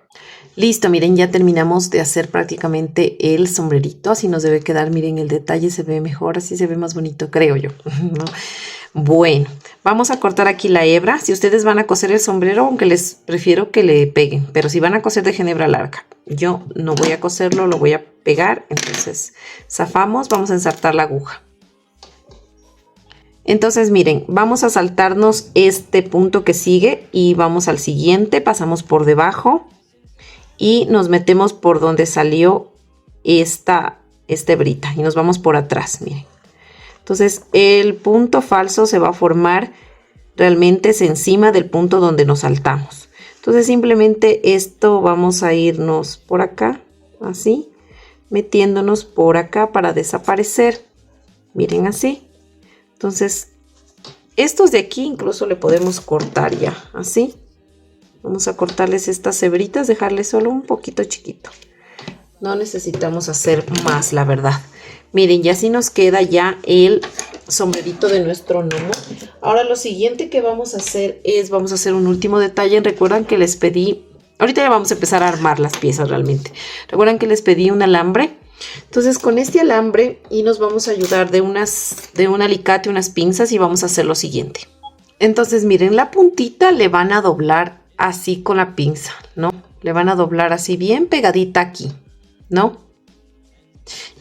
Speaker 1: Listo, miren, ya terminamos de hacer prácticamente el sombrerito. Así nos debe quedar, miren, el detalle se ve mejor, así se ve más bonito, creo yo, ¿no? Bueno, vamos a cortar aquí la hebra. Si ustedes van a coser el sombrero, aunque les prefiero que le peguen, pero si van a coser de hebra larga, yo no voy a coserlo, lo voy a pegar. Entonces, zafamos, vamos a ensartar la aguja. Entonces, miren, vamos a saltarnos este punto que sigue y vamos al siguiente, pasamos por debajo y nos metemos por donde salió esta hebrita y nos vamos por atrás, miren. Entonces el punto falso se va a formar realmente es encima del punto donde nos saltamos. Entonces simplemente esto vamos a irnos por acá, así, metiéndonos por acá para desaparecer. Miren así. Entonces estos de aquí incluso le podemos cortar ya, así. Vamos a cortarles estas hebritas, dejarles solo un poquito chiquito. No necesitamos hacer más, la verdad. Miren, ya así nos queda ya el sombrerito de nuestro gnomo. Ahora lo siguiente que vamos a hacer es, vamos a hacer un último detalle. Recuerdan que les pedí, ahorita ya vamos a empezar a armar las piezas realmente. Recuerdan que les pedí un alambre. Entonces con este alambre y nos vamos a ayudar de un alicate, unas pinzas y vamos a hacer lo siguiente. Entonces miren, la puntita le van a doblar así con la pinza, ¿no? Le van a doblar así bien pegadita aquí, ¿no?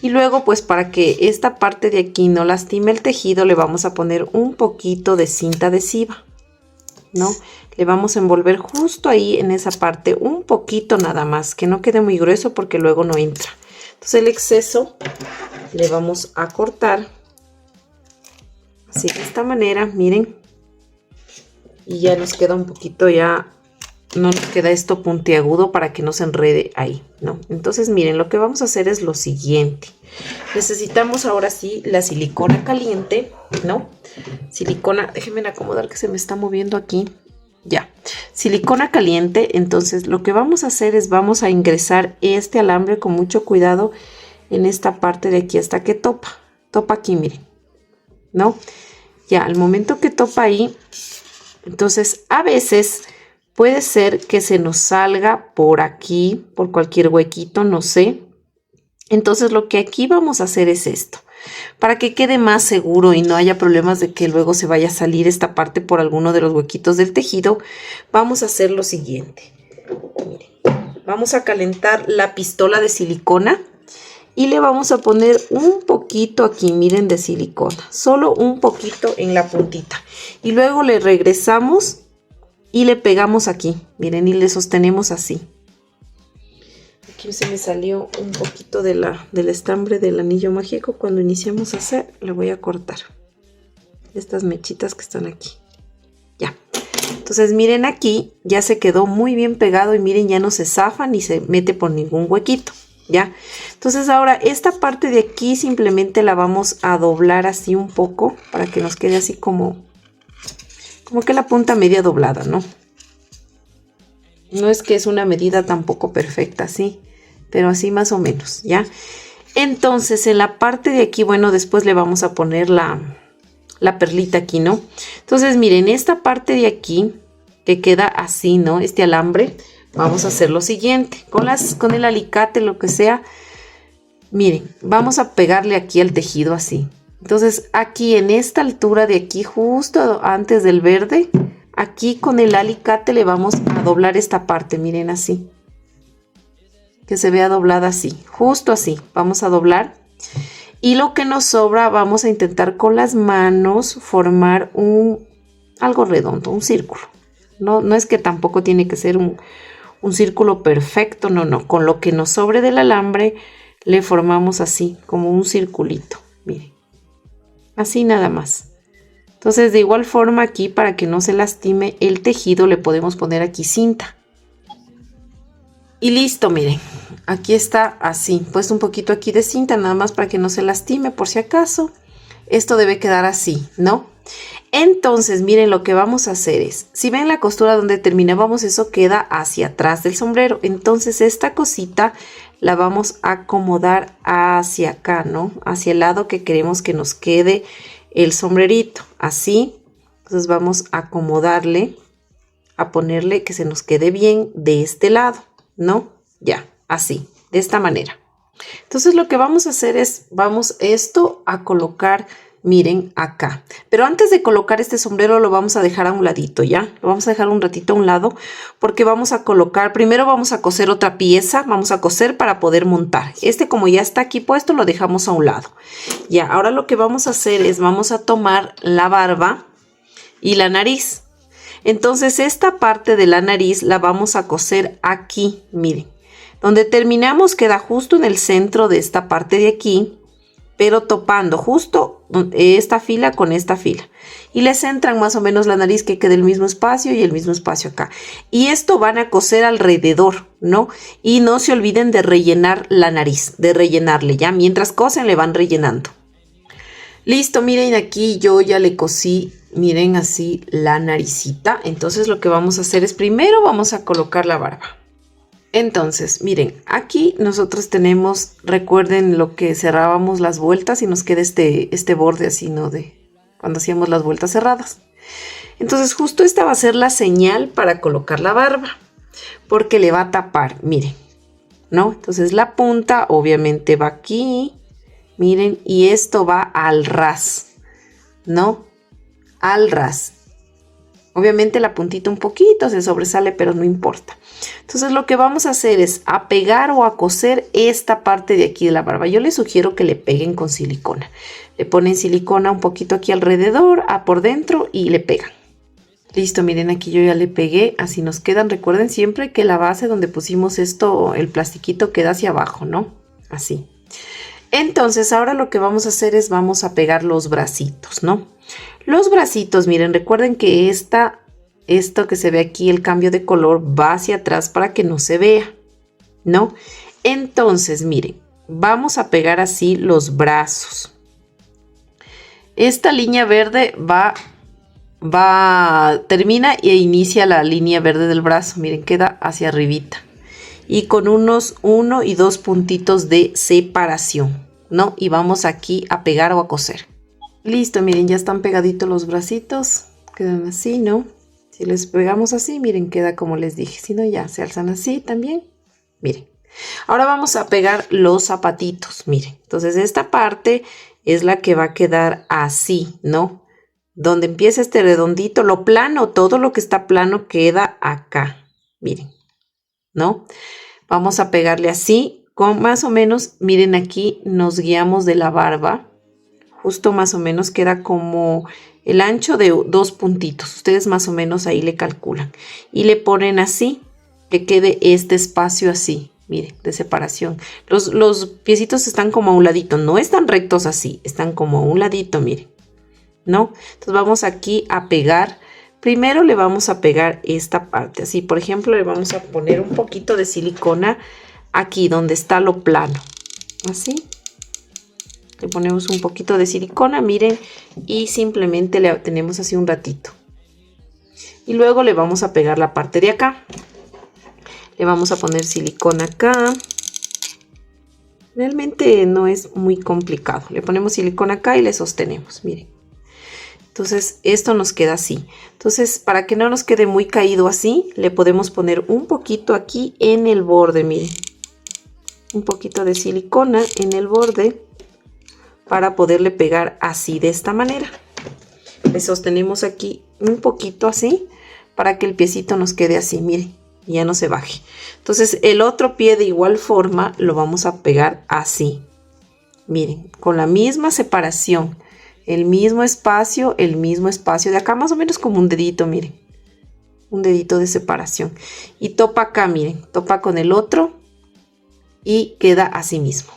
Speaker 1: Y luego pues para que esta parte de aquí no lastime el tejido le vamos a poner un poquito de cinta adhesiva, ¿no? Le vamos a envolver justo ahí en esa parte un poquito nada más, que no quede muy grueso porque luego no entra. Entonces el exceso le vamos a cortar así de esta manera, miren. Y ya nos queda un poquito, ya no nos queda esto puntiagudo para que no se enrede ahí, ¿no? Entonces miren, lo que vamos a hacer es lo siguiente. Necesitamos ahora sí la silicona caliente, ¿no? Silicona, déjenme acomodar que se me está moviendo aquí. Ya, silicona caliente. Entonces lo que vamos a hacer es vamos a ingresar este alambre con mucho cuidado en esta parte de aquí hasta que topa aquí, miren, ¿no? Ya, al momento que topa ahí, entonces a veces puede ser que se nos salga por aquí, por cualquier huequito, no sé. Entonces lo que aquí vamos a hacer es esto. Para que quede más seguro y no haya problemas de que luego se vaya a salir esta parte por alguno de los huequitos del tejido, vamos a hacer lo siguiente. Miren, vamos a calentar la pistola de silicona y le vamos a poner un poquito aquí, miren, de silicona. Solo un poquito en la puntita. Y luego le regresamos y le pegamos aquí, miren, y le sostenemos así. Aquí se me salió un poquito del estambre del anillo mágico. Cuando iniciamos a hacer, le voy a cortar estas mechitas que están aquí. Ya. Entonces miren, aquí ya se quedó muy bien pegado y miren, ya no se zafa ni se mete por ningún huequito. Ya. Entonces ahora esta parte de aquí simplemente la vamos a doblar así un poco para que nos quede así como que la punta media doblada, ¿no? No es que es una medida tampoco perfecta, sí, pero así más o menos, ¿ya? Entonces, en la parte de aquí, bueno, después le vamos a poner la perlita aquí, ¿no? Entonces, miren, esta parte de aquí, que queda así, ¿no? Este alambre, vamos a hacer lo siguiente. Con el alicate, lo que sea, miren, vamos a pegarle aquí al tejido así. Entonces aquí en esta altura de aquí, justo antes del verde, aquí con el alicate le vamos a doblar esta parte, miren así. Que se vea doblada así, justo así, vamos a doblar. Y lo que nos sobra vamos a intentar con las manos formar algo redondo, un círculo. No es que tampoco tiene que ser un círculo perfecto, no. Con lo que nos sobre del alambre le formamos así, como un circulito, miren. Así nada más. Entonces de igual forma aquí, para que no se lastime el tejido, le podemos poner aquí cinta. Y listo, miren. Aquí está así, puesto un poquito aquí de cinta, nada más para que no se lastime por si acaso. Esto debe quedar así, ¿no? Entonces, miren, lo que vamos a hacer es, si ven la costura donde terminábamos, eso queda hacia atrás del sombrero. Entonces, esta cosita la vamos a acomodar hacia acá, ¿no? Hacia el lado que queremos que nos quede el sombrerito, así. Entonces, vamos a acomodarle, a ponerle que se nos quede bien de este lado, ¿no? Ya, así, de esta manera. Entonces, lo que vamos a hacer es, vamos esto a colocar, miren, acá. Pero antes de colocar este sombrero lo vamos a dejar a un ladito, ¿ya? Lo vamos a dejar un ratito a un lado porque vamos a colocar, primero vamos a coser otra pieza, vamos a coser para poder montar. Este, como ya está aquí puesto, lo dejamos a un lado. Ya, ahora lo que vamos a hacer es, vamos a tomar la barba y la nariz. Entonces, esta parte de la nariz la vamos a coser aquí, miren. Donde terminamos queda justo en el centro de esta parte de aquí, pero topando justo esta fila con esta fila. Y les centran más o menos la nariz, que quede el mismo espacio y el mismo espacio acá. Y esto van a coser alrededor, ¿no? Y no se olviden de rellenar la nariz, de rellenarle, ¿ya? Mientras cosen le van rellenando. Listo, miren, aquí yo ya le cosí, miren así la naricita. Entonces lo que vamos a hacer es, primero vamos a colocar la barba. Entonces, miren, aquí nosotros tenemos, recuerden lo que cerrábamos las vueltas y nos queda este borde así, ¿no? De cuando hacíamos las vueltas cerradas. Entonces, justo esta va a ser la señal para colocar la barba, porque le va a tapar, miren, ¿no? Entonces, la punta obviamente va aquí, miren, y esto va al ras, ¿no? Al ras. Obviamente la puntita un poquito se sobresale, pero no importa. Entonces lo que vamos a hacer es a pegar o a coser esta parte de aquí de la barba. Yo les sugiero que le peguen con silicona. Le ponen silicona un poquito aquí alrededor, por dentro, y le pegan. Listo, miren, aquí yo ya le pegué, así nos quedan. Recuerden siempre que la base donde pusimos esto, el plastiquito, queda hacia abajo, ¿no? Así. Entonces ahora lo que vamos a hacer es, vamos a pegar los bracitos, ¿no? Los bracitos, miren, recuerden que esto que se ve aquí, el cambio de color, va hacia atrás para que no se vea, ¿no? Entonces, miren, vamos a pegar así los brazos. Esta línea verde termina e inicia la línea verde del brazo, miren, queda hacia arribita. Y con unos 1 y 2 puntitos de separación, ¿no? Y vamos aquí a pegar o a coser. Listo, miren, ya están pegaditos los bracitos, quedan así, ¿no? Si les pegamos así, miren, queda como les dije, si no ya se alzan así también, miren. Ahora vamos a pegar los zapatitos, miren. Entonces esta parte es la que va a quedar así, ¿no? Donde empieza este redondito, lo plano, todo lo que está plano queda acá, miren, ¿no? Vamos a pegarle así, con más o menos, miren, aquí nos guiamos de la barba. Justo más o menos queda como el ancho de 2 puntitos. Ustedes más o menos ahí le calculan. Y le ponen así, que quede este espacio así, miren, de separación. Los piecitos están como a un ladito, no están rectos así, están como a un ladito, miren, ¿no? Entonces vamos aquí a pegar. Primero le vamos a pegar esta parte, así. Por ejemplo, le vamos a poner un poquito de silicona aquí donde está lo plano, así. Le ponemos un poquito de silicona, miren, y simplemente le tenemos así un ratito. Y luego le vamos a pegar la parte de acá. Le vamos a poner silicona acá. Realmente no es muy complicado. Le ponemos silicona acá y le sostenemos, miren. Entonces esto nos queda así. Entonces para que no nos quede muy caído así, le podemos poner un poquito aquí en el borde, miren. Un poquito de silicona en el borde para poderle pegar así de esta manera. Le sostenemos aquí un poquito así para que el piecito nos quede así, miren, y ya no se baje. Entonces el otro pie de igual forma lo vamos a pegar así. Miren, con la misma separación, el mismo espacio de acá, más o menos como un dedito, miren. Un dedito de separación. Y topa acá, miren, topa con el otro y queda así mismo.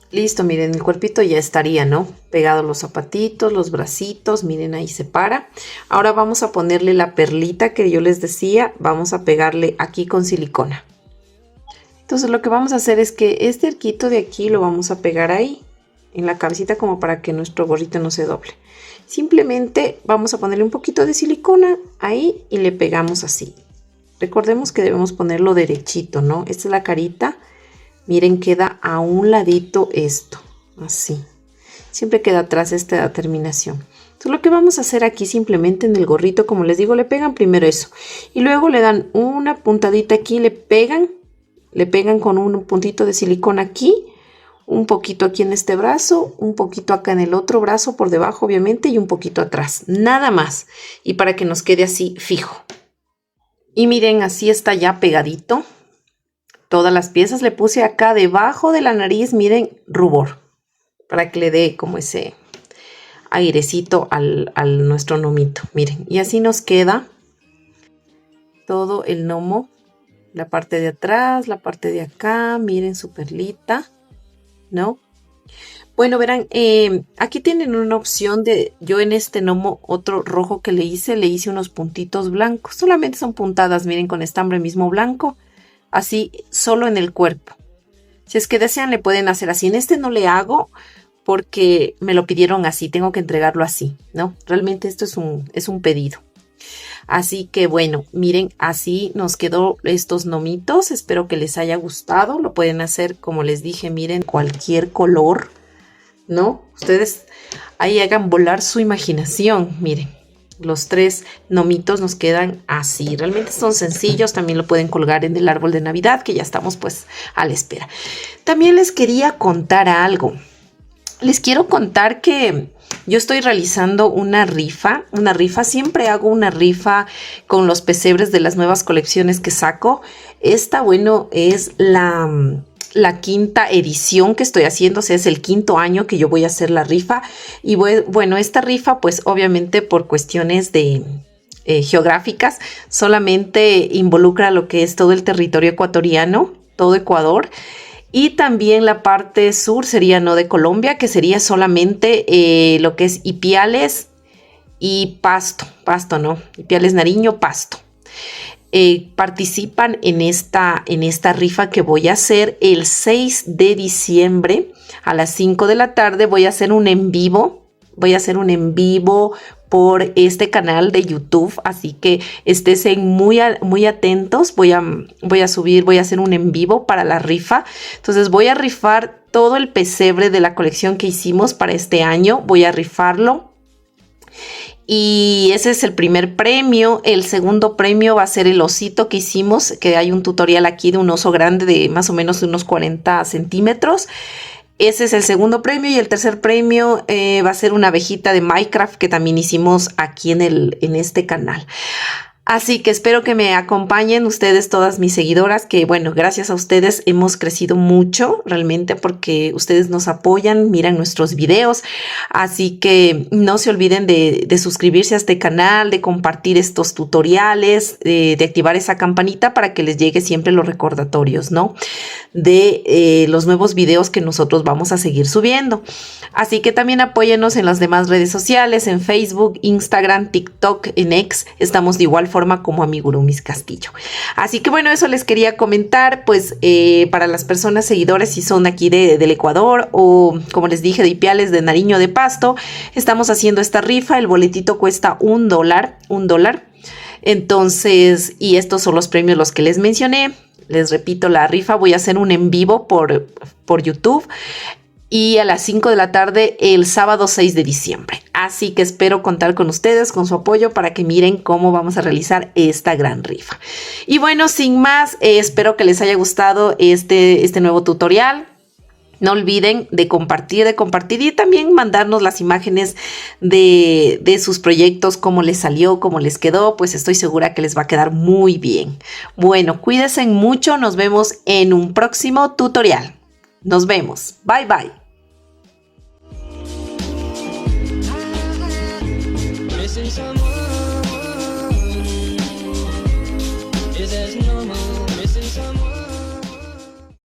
Speaker 1: Listo, miren, el cuerpito ya estaría, ¿no? Pegados los zapatitos, los bracitos, miren, ahí se para. Ahora vamos a ponerle la perlita que yo les decía, vamos a pegarle aquí con silicona. Entonces lo que vamos a hacer es que este arquito de aquí lo vamos a pegar ahí, en la cabecita, como para que nuestro gorrito no se doble. Simplemente vamos a ponerle un poquito de silicona ahí y le pegamos así. Recordemos que debemos ponerlo derechito, ¿no? Esta es la carita. Miren, queda a un ladito esto, así. Siempre queda atrás esta terminación. Entonces lo que vamos a hacer aquí simplemente en el gorrito, como les digo, le pegan primero eso. Y luego le dan una puntadita aquí, le pegan con un puntito de silicona aquí. Un poquito aquí en este brazo, un poquito acá en el otro brazo por debajo obviamente y un poquito atrás. Nada más. Y para que nos quede así fijo. Y miren, así está ya pegadito. Todas las piezas le puse acá debajo de la nariz, miren, rubor, para que le dé como ese airecito al nuestro gnomito, miren. Y así nos queda todo el gnomo, la parte de atrás, la parte de acá, miren su perlita, ¿no? Bueno, verán, aquí tienen una opción de, yo en este gnomo, otro rojo que le hice unos puntitos blancos, solamente son puntadas, miren, con estambre mismo blanco. Así solo en el cuerpo. Si es que desean le pueden hacer así. En este no le hago porque me lo pidieron así. Tengo que entregarlo así, ¿no? Realmente esto es un pedido. Así que bueno, miren, así nos quedó estos gnomitos. Espero que les haya gustado. Lo pueden hacer, como les dije, miren, cualquier color, ¿no? Ustedes ahí hagan volar su imaginación, miren. Los tres gnomitos nos quedan así. Realmente son sencillos. También lo pueden colgar en el árbol de Navidad, que ya estamos pues a la espera. También les quería contar algo. Les quiero contar que yo estoy realizando una rifa. Siempre hago una rifa con los pesebres de las nuevas colecciones que saco. Esta, bueno, es la quinta edición que estoy haciendo, o sea, es el quinto año que yo voy a hacer la rifa. Y bueno, esta rifa, pues obviamente por cuestiones de geográficas, solamente involucra lo que es todo el territorio ecuatoriano, todo Ecuador. Y también la parte sur sería no de Colombia, que sería solamente lo que es Ipiales y Pasto, ¿no? Ipiales, Nariño, Pasto. Participan en esta rifa que voy a hacer el 6 de diciembre a las 5 de la tarde. Voy a hacer un en vivo. Por este canal de YouTube, así que estén muy atentos. Voy a hacer un en vivo para la rifa. Entonces voy a rifar todo el pesebre de la colección que hicimos para este año. Voy a rifarlo. Y ese es el primer premio. El segundo premio va a ser el osito que hicimos, que hay un tutorial aquí de un oso grande de más o menos unos 40 centímetros. Ese es el segundo premio. Y el tercer premio va a ser una abejita de Minecraft que también hicimos aquí en este canal. Así que espero que me acompañen ustedes, todas mis seguidoras, que bueno, gracias a ustedes hemos crecido mucho realmente porque ustedes nos apoyan, miran nuestros videos. Así que no se olviden de suscribirse a este canal, de compartir estos tutoriales, de activar esa campanita para que les llegue siempre los recordatorios, ¿no? De los nuevos videos que nosotros vamos a seguir subiendo. Así que también apóyennos en las demás redes sociales, en Facebook, Instagram, TikTok, en X. Estamos de igual forma como Amigurumis Castillo. Así que bueno, eso les quería comentar, pues para las personas seguidores, si son aquí del Ecuador o como les dije, de Ipiales, de Nariño, de Pasto, estamos haciendo esta rifa. El boletito cuesta $1. Entonces, y estos son los premios los que les mencioné. Les repito, la rifa voy a hacer un en vivo por YouTube.
Speaker 2: y a las 5 de la tarde el sábado 6 de diciembre. Así que espero contar con ustedes, con su apoyo para que miren cómo vamos a realizar esta gran rifa. Y bueno, sin más, espero que les haya gustado este nuevo tutorial. No olviden de compartir y también mandarnos las imágenes de sus proyectos, cómo les salió, cómo les quedó, pues estoy segura que les va a quedar muy bien. Bueno, cuídense mucho, nos vemos en un próximo tutorial. Nos vemos, bye bye. Missing someone, is there's no